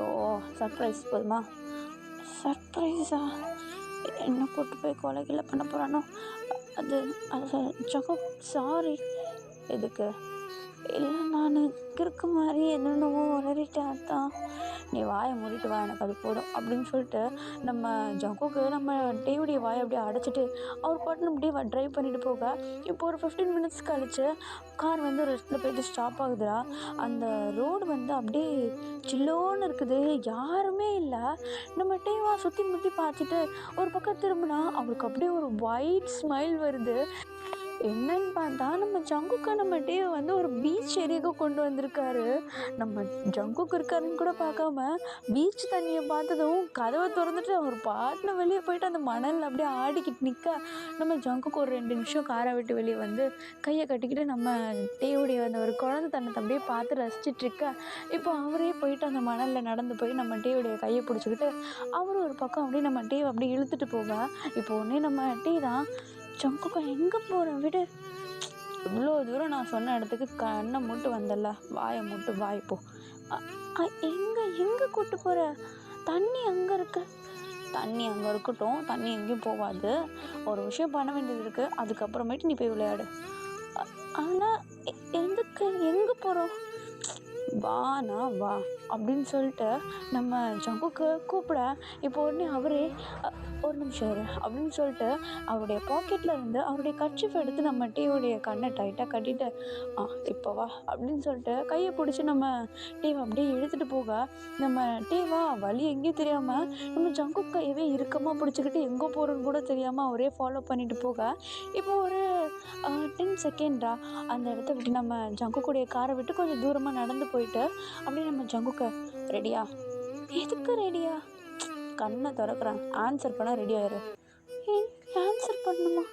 சர்ப்ரைஸ் போதுமா? சர்ப்ரைஸா? என்ன கூப்பிட்டு போய் கொலைகளை பண்ண போகிறானோ? அது சங்கு சாரி. எதுக்கு? இல்லை நான் கிறுக்கு மாதிரி என்னென்னவோ உளறிட்டேன் அதான். நீ வாயை மூடிட்டு வா, எனக்கு அது போதும் அப்படின்னு சொல்லிட்டு நம்ம ஜங்குக்கு நம்ம டேவுடைய வாயை அப்படியே அடைச்சிட்டு அவர் பாட்டு அப்படியே ட்ரைவ் பண்ணிட்டு போக, இப்போ ஒரு 15 மினிட்ஸ் கழிச்சு கார் வந்து ஒரு இடத்துல போயிட்டு ஸ்டாப் ஆகுதுடா. அந்த ரோடு வந்து அப்படியே சில்லோன்னு இருக்குது, யாருமே இல்லை. நம்ம டேவா சுற்றி முற்றி பார்த்துட்டு ஒரு பக்கம் திரும்பினா அவருக்கு அப்படியே ஒரு ஒயிட் ஸ்மைல் வருது. என்னன்னு பார்த்தா நம்ம ஜங்குக்கை நம்ம டேவை வந்து ஒரு பீச் ஏரியாவுக்கு கொண்டு வந்திருக்காரு. நம்ம ஜங்குக்கு இருக்காருன்னு கூட பார்க்காம பீச் தண்ணியை பார்த்ததும் கதவை திறந்துட்டு அவர் பாட்டில் வெளியே போயிட்டு அந்த மணலில் அப்படியே ஆடிக்கிட்டு நிற்க, நம்ம ஜங்குக்கு ஒரு 2 நிமிஷம் காரை விட்டு வெளியே வந்து கையை கட்டிக்கிட்டு நம்ம டேவுடைய அந்த ஒரு குழந்தை தன்னத்தை அப்படியே பார்த்து ரசிச்சிட்டு இருக்க, இப்போ அவரே போயிட்டு அந்த மணலில் நடந்து போய் நம்ம டேவுடைய கையை பிடிச்சிக்கிட்டு அவரும் ஒரு பக்கம் அப்படியே நம்ம டேவை அப்படியே இழுத்துட்டு போக, இப்போ உடனே நம்ம டே தான் ஜங்குக்கா எங்கே போகிறேன் விடு, இவ்வளோ தூரம் நான் சொன்ன இடத்துக்கு கண்ணை மூட்டு வந்தல, வாயை மூட்டு வாய் போ. எங்கே கூப்பிட்டு போகிற? தண்ணி அங்கே இருக்கு. தண்ணி அங்கே இருக்கட்டும், தண்ணி எங்கேயும் போகாது. ஒரு விஷயம் பண்ண வேண்டியது இருக்குது, அதுக்கப்புறமேட்டு நீ போய் விளையாடு. ஆனால் எதுக்கு, எங்கே போகிறோம்? வாண்ணா வா அப்படின்னு சொல்லிட்டு நம்ம ஜங்குக்கு கூப்பிட, இப்போ உடனே அவரே ஒரு நிமிஷம் இரு அப்படின்னு சொல்லிட்டு அவருடைய பாக்கெட்டில் இருந்து அவருடைய கர்ச்சீஃப் எடுத்து நம்ம டீவுடைய கண்ணை டைட்டாக கட்டிட்டு இப்போ வா அப்படின்னு சொல்லிட்டு கையை பிடிச்சி நம்ம டீவை அப்படியே இழுத்துட்டு போக, நம்ம டீவா வழி எங்கேயும் தெரியாமல் நம்ம ஜங்குக்கு கையவே இறுக்கமாக பிடிச்சிக்கிட்டு எங்கே போகிறோன்னு கூட தெரியாமல் அவரே ஃபாலோ பண்ணிட்டு போக, இப்போ ஒரு 10 செகண்டா அந்த இடத்த விட்டு நம்ம ஜங்குக்குடைய காரை விட்டு கொஞ்சம் தூரமாக நடந்து போயிட்டு அப்படியே நம்ம ஜங்குக்க ரெடியா? எதுக்கு ரெடியா? கண்ணை திறக்கிறேன், ஆன்சர் பண்ண ரெடி ஆயிரு. ஆன்சர் பண்ணணுமா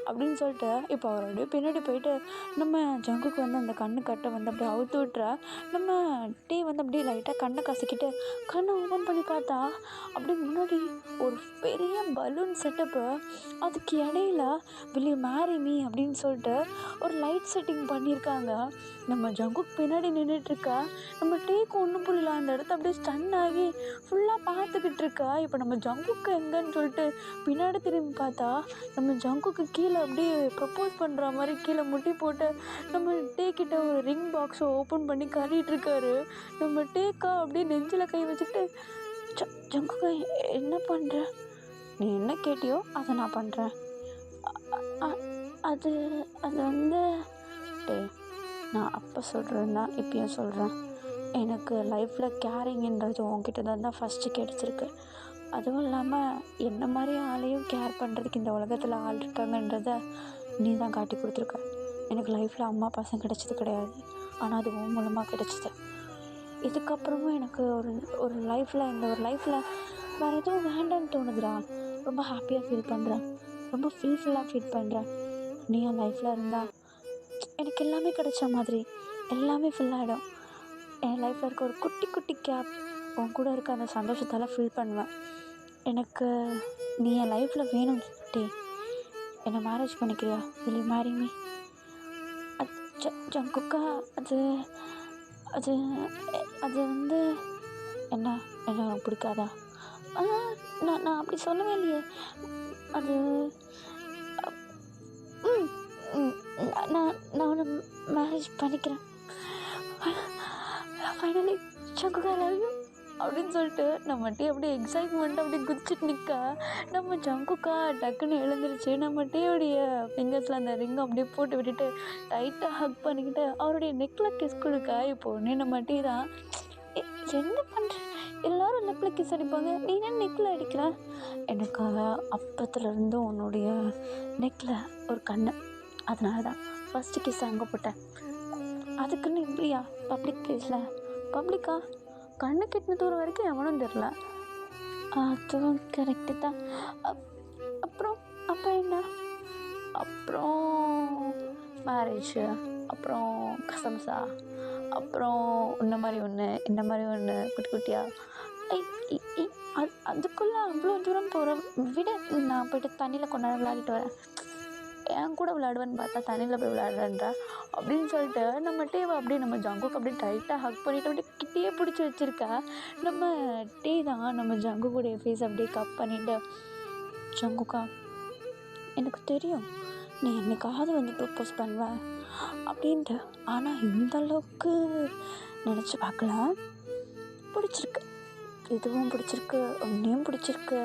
அப்படின்னு சொல்லிட்டு இப்போ அவருடைய பின்னாடி போயிட்டு நம்ம ஜங்குக்கு வந்து அந்த கண்ணு கட்டை வந்து அப்படியே அவுத்து விட்டுற, நம்ம டீ வந்து அப்படியே லைட்டாக கண்ணை கசக்கிட்டு கண்ணை ஓப்பன் பண்ணி பார்த்தா அப்படியே முன்னாடி ஒரு பெரிய பலூன் செட்டப்பு, அதுக்கு இடையில வில் யூ மேரி மீ அப்படின்னு சொல்லிட்டு ஒரு லைட் செட்டிங் பண்ணியிருக்காங்க. நம்ம ஜங்குக்கு பின்னாடி நின்றுட்டுருக்கா, நம்ம டீக்கு ஒன்றும் புரியல, அந்த இடத்த அப்படியே ஸ்டன் ஆகி ஃபுல்லாக பார்த்துக்கிட்டு இருக்கா. இப்போ நம்ம ஜங்குக்கு எங்கன்னு சொல்லிட்டு பின்னாடி திரும்பி பார்த்தா நம்ம ஜங்குக்கு கீழே அப்படியே ப்ரப்போஸ் பண்ணுற மாதிரி கீழே முட்டி போட்டு நம்ம டேக்கிட்ட ஒரு ரிங் பாக்ஸை ஓப்பன் பண்ணி கறிகிட்ருக்காரு. நம்ம டேக்கா அப்படியே நெஞ்சில் கை வச்சுட்டு ஜங்குக்கா என்ன பண்ணுற? நீ என்ன கேட்டியோ அதை நான் பண்ணுறேன். அது அது வந்து டே நான் அப்போ சொல்கிறேன் தான் இப்பயும் சொல்கிறேன், எனக்கு லைஃப்பில் கேரிங்ன்றது உன்கிட்ட தான் ஃபஸ்ட்டு கிடச்சிருக்கு. அதுவும் இல்லாமல் என்ன மாதிரி ஆளையும் கேர் பண்ணுறதுக்கு இந்த உலகத்தில் ஆள் இருக்காங்கன்றத நீ தான் காட்டி கொடுத்துருக்க. எனக்கு லைஃப்பில் அம்மா பசங்க கிடச்சது கிடையாது, ஆனால் அது உன் மூலமாக கிடச்சிது. இதுக்கப்புறமும் எனக்கு ஒரு லைஃப்பில் இந்த ஒரு லைஃப்பில் வேறு எதுவும் வேண்டான்னு தோணுதுடா. ரொம்ப ஹாப்பியாக ஃபீல் பண்ணுறேன், ரொம்ப ஃபுல்லாக ஃபீல் பண்ணுறேன். நீ என் லைஃப்பில் இருந்தால் எனக்கு எல்லாமே கிடைச்ச மாதிரி, எல்லாமே ஃபுல்லாகிடும். என் லைஃப்பில் இருக்க ஒரு குட்டி குட்டி கேப் உன் கூட இருக்க அந்த சந்தோஷத்தால் ஃபீல் பண்ணுவேன். எனக்கு நீ என் லைஃப்பில் வேணும் டே, என்னை மேரேஜ் பண்ணிக்கிறியா? Will you marry me? ஜங்குக்கா அது அது அது வந்து என்ன என்ன உனக்கு பிடிக்காதா? நான் அப்படி சொல்லவே இல்லையே. அது நான் உன்னை மேரேஜ் பண்ணிக்கிறேன். ஃபைனலி ஜங்குக்கா ஐ லவ் யூ அப்படின்னு சொல்லிட்டு நம்ம டீ அப்படியே எக்ஸைட்மெண்ட் அப்படியே குதிச்சுட்டு நிற்க, நம்ம ஜங்குக்கா டக்குன்னு எழுந்துருச்சு நம்ம டீயோடைய ஃபிங்கர்ஸில் அந்த ரிங்கை அப்படியே போட்டு விட்டுட்டு டைட்டாக ஹக் பண்ணிக்கிட்டு அவருடைய நெக்கில் கிஸ் கொடுக்க, இப்போ உடனே நம்ம டீ தான் என்ன பண்ணுற, எல்லோரும் நெக்கில் கிஸ் அடிப்பாங்க, நீ என்ன நெக்கில் அடிக்கிற? எனக்கு அப்பத்துலேருந்து உன்னுடைய நெக்கில் ஒரு கண்ணு, அதனால தான் ஃபஸ்ட்டு கிஸ் அங்கே போட்டேன். அதுக்குன்னு இப்படியா பப்ளிக் பிளேஸில்? பப்ளிக்கா? கண்ணு கெட்டின தூரம் வரைக்கும் எவனும் தெரில. அதுவும் கரெக்டு தான். அப்புறம் என்ன? அப்புறம் மேரேஜு, அப்புறம் கசம்சா, அப்புறம் இந்த மாதிரி ஒன்று குட்டி குட்டியாக. அதுக்குள்ளே அவ்வளோ தூரம் போகிற விட நான் போய்ட்டு தண்ணியில் கொஞ்ச நேரம் விளையாடிட்டு வரேன். என் கூட விளையாடுவேன்னு பார்த்தா தண்ணியில் போய் விளையாடுறேன்றா அப்படின்னு சொல்லிட்டு நம்ம டேவை அப்படியே நம்ம ஜங்குக்கு அப்படியே டைட்டாக ஹக் பண்ணிவிட்டு அப்படியே கிட்டேயே பிடிச்சி வச்சுருக்கா. நம்ம டே தான் நம்ம ஜங்குக்குடைய ஃபேஸ் அப்படியே கப் பண்ணிவிட்டு, ஜங்குக்கா எனக்கு தெரியும் நீ என்னைக்காவது வந்து ப்ரப்போஸ் பண்ணுவேன், அப்படின்ட்டு. ஆனால் இந்த அளவுக்கு நினச்சி பார்க்கல. பிடிச்சிருக்கு, இதுவும் பிடிச்சிருக்கு, உன்னையும் பிடிச்சிருக்கு,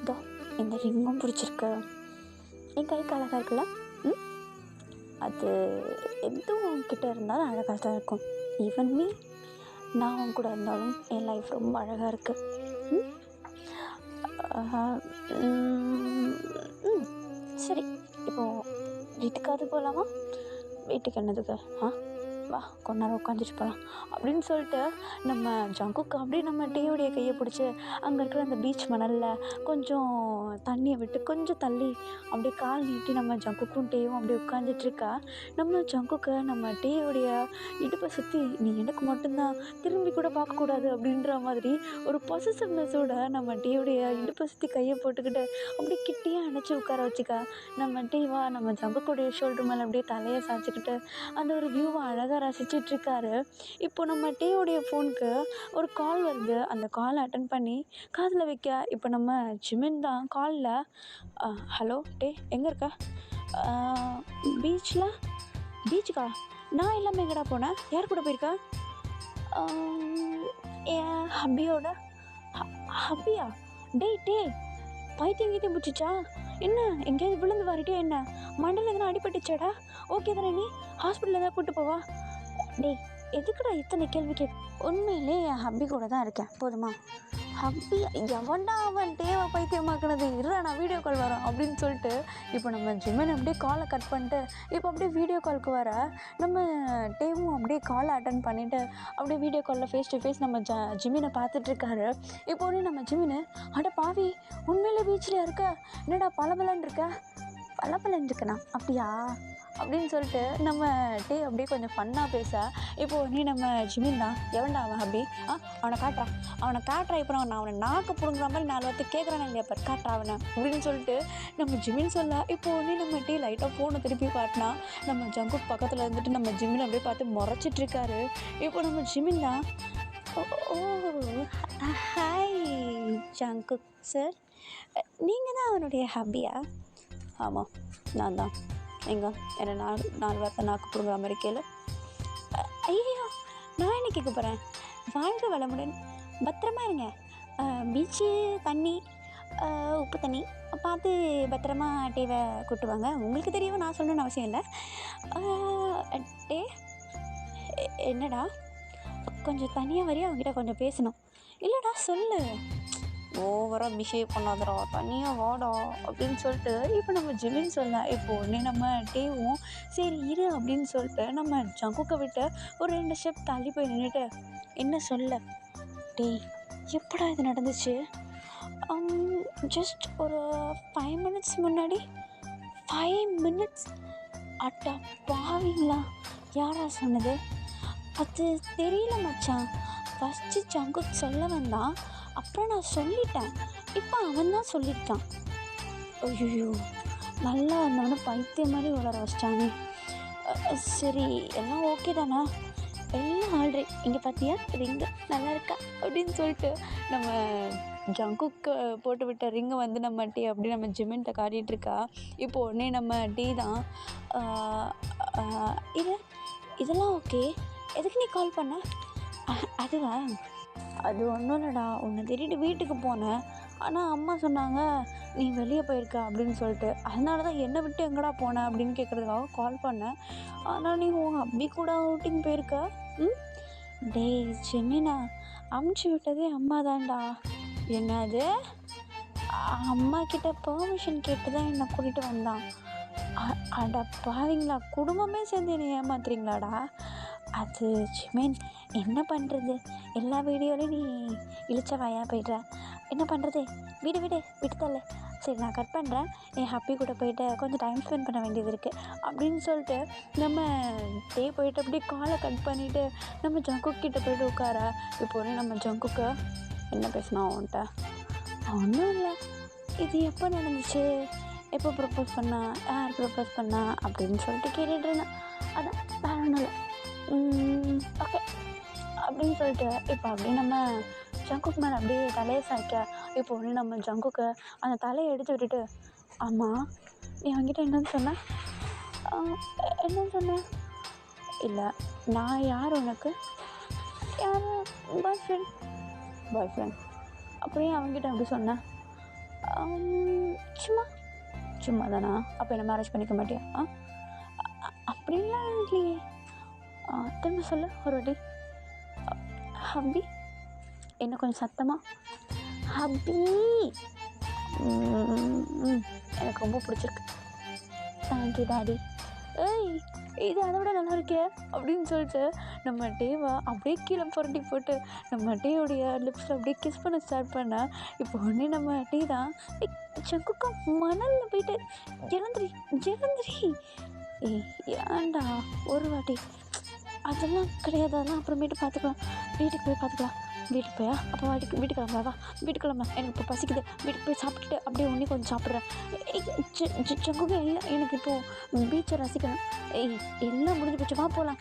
இதோ இந்த ரிங்கும் பிடிச்சிருக்கு, என் கைக்கு அழகாக இருக்குல்ல. அது எதுவும் உன்கிட்ட இருந்தாலும் அழகாக தான் இருக்கும். ஈவன் மீ, நான் உன் கூட இருந்தாலும் என் லைஃப் ரொம்ப அழகாக இருக்குது. சரி, இப்போது வீட்டுக்காவது போகலாமா? வீட்டுக்கு என்னதுக்கு? வா, கொஞ்ச நேரம் உட்காந்துட்டு போகலாம் அப்படின்னு சொல்லிட்டு நம்ம ஜங்குக்கு அப்படியே நம்ம டேயோடைய கையை பிடிச்சி அங்கே இருக்கிற அந்த பீச் மணலில் கொஞ்சம் தண்ணியை விட்டு கொஞ்சம் தள்ளி அப்படியே கால் நீட்டி நம்ம ஜங்குக்கும் டேயும் அப்படியே உட்காந்துட்ருக்கா. நம்ம ஜங்குக்கு நம்ம டேயோடைய இடுப்பை சுற்றி நீ எனக்கு மட்டும்தான், திரும்பி கூட பார்க்கக்கூடாது அப்படின்ற மாதிரி ஒரு பொசசிவ்னஸோட நம்ம டேயோடைய இடுப்பை சுற்றி கையை போட்டுக்கிட்டு அப்படியே கிட்டேயே அணைச்சி உட்கார வச்சுக்கா. நம்ம டேவா நம்ம ஜங்குக்குடைய ஷோல்டர் மேலே அப்படியே தலையை சாய்ச்சிக்கிட்டு அந்த ஒரு வியூவை அழகாக ரசிச்சிட்ருக்காரு. இப்போ நம்ம டேயோடைய ஃபோனுக்கு ஒரு கால் வருது. அந்த காலை அட்டன் பண்ணி காதில் வைக்க இப்போ நம்ம ஜிமின் தான் காலில், ஹலோ டே, எங்கே இருக்க? பீச்சுக்கா? நான் இல்லாமல் எங்கடா போனேன்? யார் கூட போயிருக்கா? என் ஹப்பியோட. ஹப்பியா? டே பைத்தியம் கீத்தியம் பிடிச்சிச்சா என்ன? எங்கேயாவது விழுந்து வாரிட்டியா என்ன? மண்டல எதனா அடிபட்டுச்சாடா? ஓகே தானே? நீ ஹாஸ்பிட்டலில் எதாவது கூப்பிட்டு போவா? டேய், எதுக்குடா இத்தனை கேள்வி உண்மையிலே என் ஹப்பி கூட தான் இருக்கேன், போதுமா? ஹப்பி எவன்டா அவன் டேவை பைத்தியமாக்குனது? இருடா, நான் வீடியோ கால் வரேன் அப்படின்னு சொல்லிட்டு இப்போ நம்ம ஜிமின் அப்படியே காலை கட் பண்ணிட்டு இப்போ அப்படியே வீடியோ காலுக்கு வர நம்ம டேவும் அப்படியே காலை அட்டன் பண்ணிவிட்டு அப்படியே வீடியோ காலில் ஃபேஸ் டு ஃபேஸ் நம்ம ஜிமினை பார்த்துட்ருக்காரு. இப்போ ஒன்று நம்ம ஜிமின், அட பாவி, உண்மையிலே பீச்சில் இருக்க? என்னடா பளபளன்னு இருக்க? பளபளன்னு இருக்கண்ணா? அப்படியா அப்படின்னு சொல்லிட்டு நம்ம டே அப்படியே கொஞ்சம் ஃபன்னாக பேச இப்போது நீ நம்ம ஜிமின் தான், எவன்டா அவன் ஹப்பி? அவனை காட்டுறா இப்போ நான் அவனை நாக்கு பிடுங்குற மாதிரி 4 வார்த்தை கேட்குறானே இல்லையா, பார் காட்டுறா அவனை அப்படின்னு சொல்லிட்டு நம்ம ஜிமின் சொல்ல இப்போது ஒன்று நம்ம டே லைட்டாக ஃபோனை திருப்பி காட்டினா நம்ம ஜங்குக் பக்கத்தில் இருந்துட்டு நம்ம ஜிமின் அப்படியே பார்த்து முறைச்சிட்ருக்காரு. இப்போ நம்ம ஜிமின் தான், ஓ ஹாய் ஜங்குக் சார், நீங்கள் தான் அவனுடைய ஹப்பியா? ஆமாம், நான் தான். எங்க என்ன 4 வார்த்தை நாக்கு பிடுங்குற மாதிரி கேளு. ஐயோ, நான் என்ன கேட்க போகிறேன்? வாழ்க வளமுடன், பத்திரமா இருங்க. பீச்சு தண்ணி, உப்பு தண்ணி பார்த்து பத்திரமா டேவை கூட்டுவாங்க. உங்களுக்கு தெரியும், நான் சொல்லணும்னு அவசியம் இல்லை. டே, என்னடா கொஞ்சம் தனியாக வரையும் அவங்ககிட்ட கொஞ்சம் பேசணும். இல்லைடா சொல்லு, ஓவராக பிஹேவ் பண்ணாதடா, தனியாக வாடா அப்படின்னு சொல்லிட்டு இப்போ நம்ம ஜிமின் சொல்ல இப்போது உடனே நம்ம டேவும் சரி இரு அப்படின்னு சொல்லிட்டு நம்ம ஜங்குக்கை விட்டு ஒரு 2 ஸ்டெப் தள்ளி போய் நின்றுட்டு, என்ன சொல்ல? டேய், எப்படா இது நடந்துச்சு? ஜஸ்ட் ஒரு 5 மினிட்ஸ் முன்னாடி. 5 மினிட்ஸ்? அட்டா பாவீங்களா, யாரா சொன்னது? அது தெரியல மச்சான். ஃபஸ்ட்டு ஜங்குக் சொல்ல வந்தான், அப்புறம் நான் சொல்லிட்டேன், இப்போ அவன் தான் சொல்லியிருக்கான். ஐயோ, நல்லா இருந்தாலும் பைத்தியம் மாதிரி வளர வச்சிட்டானே. சரி, எல்லாம் ஓகே தானே? எல்லாம் ஆல்ரெடி இங்கே பார்த்தியா, ரிங்கு நல்லா இருக்கா அப்படின்னு சொல்லிட்டு நம்ம ஜங்குக்கு போட்டு விட்ட ரிங்கை வந்து நம்ம டீ அப்படி நம்ம ஜிமின்கிட்ட காட்டிகிட்ருக்கா. இப்போ உடனே நம்ம டீ தான், இதெல்லாம் ஓகே, எதுக்கு நீ கால் பண்ண? அதுவா, அது ஒன்றும் இல்லைடா, உன்னை தேடிட்டு வீட்டுக்கு போனேன், ஆனால் அம்மா சொன்னாங்க நீ வெளியே போயிருக்க அப்படின்னு சொல்லிட்டு, அதனால தான் என்னை விட்டு எங்கடா போனேன் அப்படின்னு கேட்குறதுக்காக கால் பண்ணேன். ஆனால் நீ உன் ஹப்பி கூட அவுட்டிங் போயிருக்க. டேய் ஜெமினா, அமுச்சு விட்டதே அம்மா தான்டா. என்னது? அம்மா கிட்ட பெர்மிஷன் கேட்டு தான் என்னை கூட்டிகிட்டு வந்தான். அடா பாவீங்களா, குடும்பமே சேர்ந்து என்னை ஏமாத்துறீங்களாடா? அது ஜிமின், என்ன பண்ணுறது, எல்லா வீடியோலையும் நீ இழிச்ச போய்ட்ற, என்ன பண்ணுறது? விட்டு தள்ள. சரி, நான் கட் பண்ணுறேன், என் ஹப்பி கூட போயிட்டு கொஞ்சம் டைம் ஸ்பெண்ட் பண்ண வேண்டியது இருக்குது அப்படின்னு சொல்லிட்டு நம்ம டே போயிட்டு அப்படியே காலை கட் பண்ணிவிட்டு நம்ம ஜங்குக் கிட்டே போய்ட்டு உட்கார. இப்போ நம்ம ஜங்குக்கு என்ன பேசினா அவன்கிட்ட? ஒன்றும் இல்லை, இது எப்போ நடந்துச்சு, எப்போ ப்ரப்போஸ் பண்ணா, யார் ப்ரப்போஸ் பண்ணா அப்படின்னு சொல்லிட்டு கேட்டுட்டு இருந்தேன். அதான், வேறு ஒன்றும் இல்லை. ஓகே அப்படின்னு சொல்லிட்டு இப்போ அப்படியே நம்ம ஜங்குக் மேலே அப்படியே தலையை சாய்க்க இப்போ ஒன்று நம்ம ஜங்குக்கு அந்த தலையை எடுத்து விட்டுட்டு, ஆமாம் நீ அவங்ககிட்ட என்னன்னு சொன்ன? இல்லை, நான் யார் உனக்கு? யார்? பாய் ஃப்ரெண்ட். பாய் ஃப்ரெண்ட்? அப்புறம் ஏன் அவங்ககிட்ட அப்படி சொன்னேன்? சும்மா சும்மா தானா? அப்போ என்ன மேரேஜ் பண்ணிக்க மாட்டியா? அப்படின்லாம் இல்லையே. திரும்ப சொல்லு ஒரு வாட்டி. ஹப்பி? என்ன கொஞ்சம் சத்தமாக? ஹப்பி. எனக்கு ரொம்ப பிடிச்சிருக்கு. Thank you daddy. ஏய், இது அதை விட நல்லா இருக்கே அப்படின்னு சொல்லிட்டு நம்ம டேவா அப்படியே கீழே புரட்டி போட்டு நம்ம டேவுடைய லிப்ஸில் அப்படியே கிஸ் பண்ண ஸ்டார்ட் பண்ணேன். இப்போ உடனே நம்ம டே தான் சங்குக்கா மணலில் போயிட்டு எழுந்திரி எழுந்திரி. ஏய் ஏன்டா ஒரு வாட்டி? அதெல்லாம் கிடையாது, அதெல்லாம் அப்புறமேட்டு பார்த்துக்கலாம், வீட்டுக்கு போய் பார்த்துக்கலாம். வீட்டுக்கு போயா? அப்போ வீட்டுக்கு கிளம்பா, வா வீட்டுக்கு கிளம்ப, எனக்கு இப்போ பசிக்குது, வீட்டுக்கு போய் சாப்பிட்டுட்டு அப்படியே ஒன்றே கொஞ்சம் சாப்பிட்றேன். சங்குக்கா இல்லை, எனக்கு இப்போது பீச்சை ரசிக்கணும். ஏய் எல்லாம் முடிஞ்சு போச்சு, வா போகலாம்.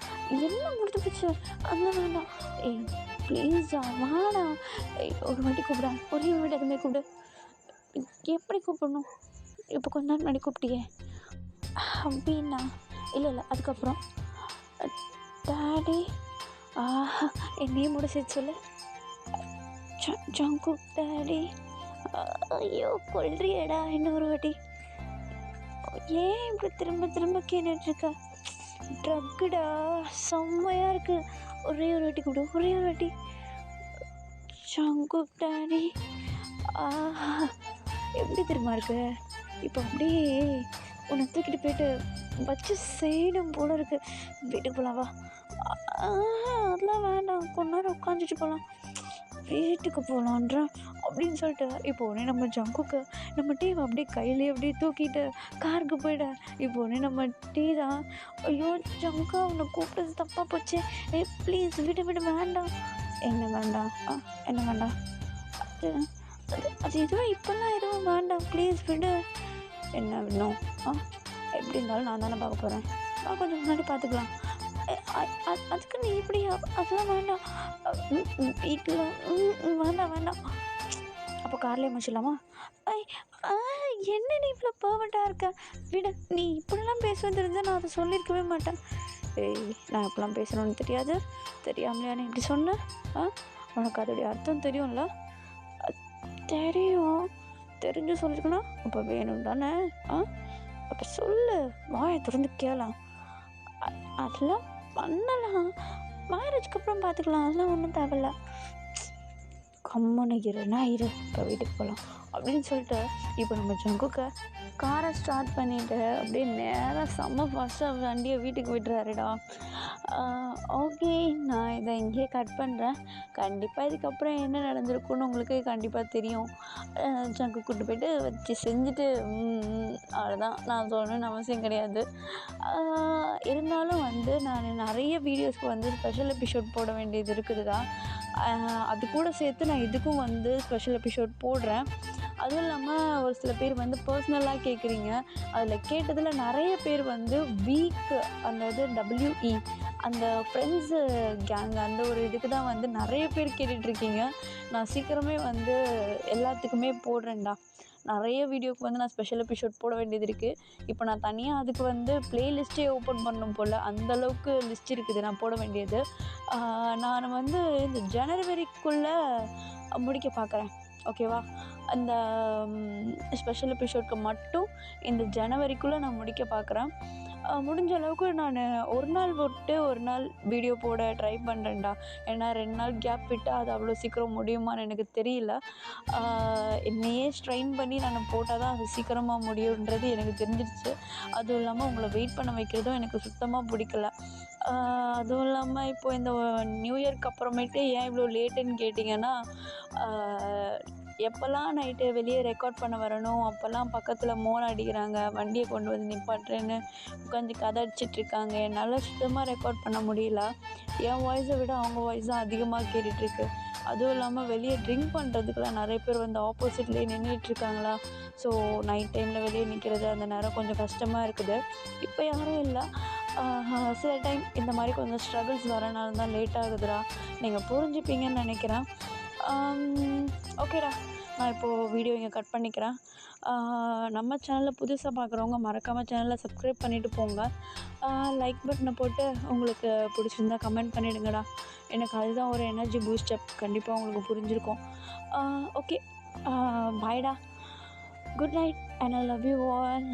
எல்லாம் முடிஞ்சு போச்சு, அதெல்லாம் வேண்டாம். ஏய் ப்ளீஸா வாடா. ஒரு வாட்டி கூப்பிட, ஒரே ஒரு வாட்டி எதுவுமே கூப்பிடு. எப்படி கூப்பிடணும்? இப்போ கொஞ்ச நேரம் முன்னாடி கூப்பிட்டியே அப்படின்னா. இல்லை இல்லை, அதுக்கப்புறம் டாடி. என்னையே முடிச்சிட்டு சொல்லு. ஜங்கு டாடி. ஐயோ கொல்றியடா இன்னொரு வாட்டி. ஏன் இப்படி திரும்ப திரும்ப கேட்டுட்ருக்க? ட்ரக்குடா, செம்மையாக இருக்குது. ஒரே ஒரு வாட்டி கூப்பிடு, ஒரே ஒரு வாட்டி. ஜங்கு டாடி. எப்படி தெரியுமா இருக்கு? இப்போ அப்படியே உன்னை தூக்கிட்டு போயிட்டு வச்சு செய்யணும் போல இருக்கு. வீட்டுக்கு போகலாம் வா. அதெல்லாம் வேண்டாம், கொஞ்ச நேரம் உட்காந்துட்டு போகலாம். வீட்டுக்கு போகலான்ற அப்படின்னு சொல்லிட்டு இப்போ உடனே நம்ம ஜங்குக்கு நம்ம டீவை அப்படியே கையிலே அப்படியே தூக்கிட்டு காருக்கு போயிட. இப்போ உடனே நம்ம டீ தான், ஐயோ ஜங்குக்கா உன்னை கூப்பிட்டது தப்பாக போச்சு, ப்ளீஸ் விடு விடு, வேண்டாம். என்ன வேண்டாம்? என்ன வேண்டாம்? அது அது அது எதுவும் இப்போல்லாம் எதுவும் வேண்டாம், ப்ளீஸ் விடு. என்ன வேணும்? எப்படி இருந்தாலும் நான் தானே பார்க்க போகிறேன், கொஞ்சம் முன்னாடி பார்த்துக்கலாம். அதுக்கு நீ இப்படி? அதெல்லாம் வேண்டாம் வீட்டில். வேண்டாம் வேண்டாம். அப்போ கார்லேயே முடிச்சிடலாமா? என்ன நீ இவ்வளோ பர்ஃபெக்டாக இருக்க? விட, நீ இப்படிலாம் பேசுவது இருந்தால் நான் அதை சொல்லியிருக்கவே மாட்டேன். ஏய் நான் இப்படிலாம் பேசணும்னு தெரியாது, தெரியாமலையா நீ இப்படி சொன்னேன்? உனக்கு அதோடைய அர்த்தம் தெரியும்ல? தெரியும், தெரிஞ்சு சொல்லிருக்கணும். அப்போ வேணும் தானே? அப்போ சொல்லு, வாயை திறந்து கேளலாம். அதெல்லாம் பண்ணலாம், மேரேஜ்க்கு அப்புறம் பார்த்துக்கலாம், அதெல்லாம் ஒன்றும் தேவையில்ல. கம்மனு இருனா இரு, இப்போ வீட்டுக்கு போகலாம் அப்படின்னு சொல்லிட்டு இப்போ நம்ம ஜங்குக்க காரை ஸ்டார்ட் பண்ணிவிட்டு அப்படியே நேராக செம்ம ஃபாஸ்ட்டாக வண்டியை வீட்டுக்கு விட்டுறாருடா. ஓகே, நான் இதை இங்கேயே கட் பண்ணுறேன். கண்டிப்பாக இதுக்கப்புறம் என்ன நடந்திருக்குன்னு உங்களுக்கு கண்டிப்பாக தெரியும். ஜங்கு கூப்பிட்டு போய்ட்டு வச்சு செஞ்சுட்டு அவ்வளோதான், நான் சொல்லணும்னு அவசியம் கிடையாது. இருந்தாலும் நான் நிறைய வீடியோஸ்க்கு ஸ்பெஷல் எபிசோட் போட வேண்டியது இருக்குதுடா. அது கூட சேர்த்து நான் இதுக்கும் ஸ்பெஷல் எபிசோட் போடுறேன். அதுவும் இல்லாமல் ஒரு சில பேர் பர்சனலாக கேட்குறீங்க. அதில் கேட்டதில் நிறைய பேர் வீக் அந்த WE அந்த ஃப்ரெண்ட்ஸு கேங் அந்த ஒரு இதுக்கு தான் நிறைய பேர் கேட்டுட்ருக்கீங்க. நான் சீக்கிரமே எல்லாத்துக்குமே போடுறேன்டா. நிறைய வீடியோவுக்கு நான் ஸ்பெஷல் எபிசோட் போட வேண்டியது இருக்குது. இப்போ நான் தனியாக அதுக்கு ப்ளேலிஸ்ட்டே ஓப்பன் பண்ணணும் போல், அந்தளவுக்கு லிஸ்ட் இருக்குது நான் போட வேண்டியது. நான் இந்த ஜனவரிக்குள்ளே முடிக்க பார்க்குறேன், ஓகேவா? அந்த ஸ்பெஷல் எபிசோட்க்கு மட்டும் இந்த ஜனவரிக்குள்ளே நான் முடிக்க பார்க்குறேன். முடிஞ்ச அளவுக்கு நான் ஒரு நாள் விட்டு ஒரு நாள் வீடியோ போட ட்ரை பண்ணுறேன்டா. ஏன்னா 2 நாள் கேப் விட்டு அது அவ்வளோ சீக்கிரம் முடியுமான்னு எனக்கு தெரியல. என்னையே ஸ்ட்ரெயின் பண்ணி நான் போட்டால் தான் அது சீக்கிரமாக முடியுன்றது எனக்கு தெரிஞ்சிருச்சு. அதுவும் இல்லாமல் உங்களை வெயிட் பண்ண வைக்கிறதும் எனக்கு சுத்தமாக பிடிக்கல. அதுவும் இல்லாமல் இப்போது இந்த நியூ இயர்க்கு அப்புறமேட்டு ஏன் இவ்வளோ லேட்டுன்னு கேட்டிங்கன்னா, எப்போல்லாம் நைட்டு வெளியே ரெக்கார்ட் பண்ண வரணும் அப்போல்லாம் பக்கத்தில் மோன் அடிக்கிறாங்க, வண்டியை கொண்டு நிப்பாட்டுறேன்னு உட்காந்து கதை அடிச்சிட்ருக்காங்க. என்னால் சுத்தமாக ரெக்கார்ட் பண்ண முடியல. என் வாய்ஸை விட அவங்க வாய்ஸ் தான் அதிகமாக கேட்டுட்ருக்கு. அதுவும் இல்லாமல் வெளியே ட்ரிங்க் பண்ணுறதுக்குலாம் நிறைய பேர் ஆப்போசிட்லேயே நின்றுட்டுருக்காங்களா. ஸோ நைட் டைமில் வெளியே நிற்கிறது அந்த நேரம் கொஞ்சம் கஷ்டமாக இருக்குது. இப்போ யாரும் இல்லை. சில டைம் இந்த மாதிரி கொஞ்சம் ஸ்ட்ரகிள்ஸ் வரனால தான் லேட் ஆகுதுடா. நீங்கள் புரிஞ்சுப்பீங்கன்னு நினைக்கிறேன். ஓகேடா, நான் இப்போது வீடியோ இங்கே கட் பண்ணிக்கிறேன். நம்ம சேனலில் புதுசாக பார்க்குறவங்க மறக்காமல் சேனலை சப்ஸ்கிரைப் பண்ணிவிட்டு போங்க. லைக் பட்டனை போட்டு உங்களுக்கு பிடிச்சிருந்தா கமெண்ட் பண்ணிவிடுங்கடா. எனக்கு அதுதான் ஒரு எனர்ஜி பூஸ்டப். கண்டிப்பாக உங்களுக்கு புரிஞ்சிருக்கும். ஓகே, பாய்டா. Good night and I love you all.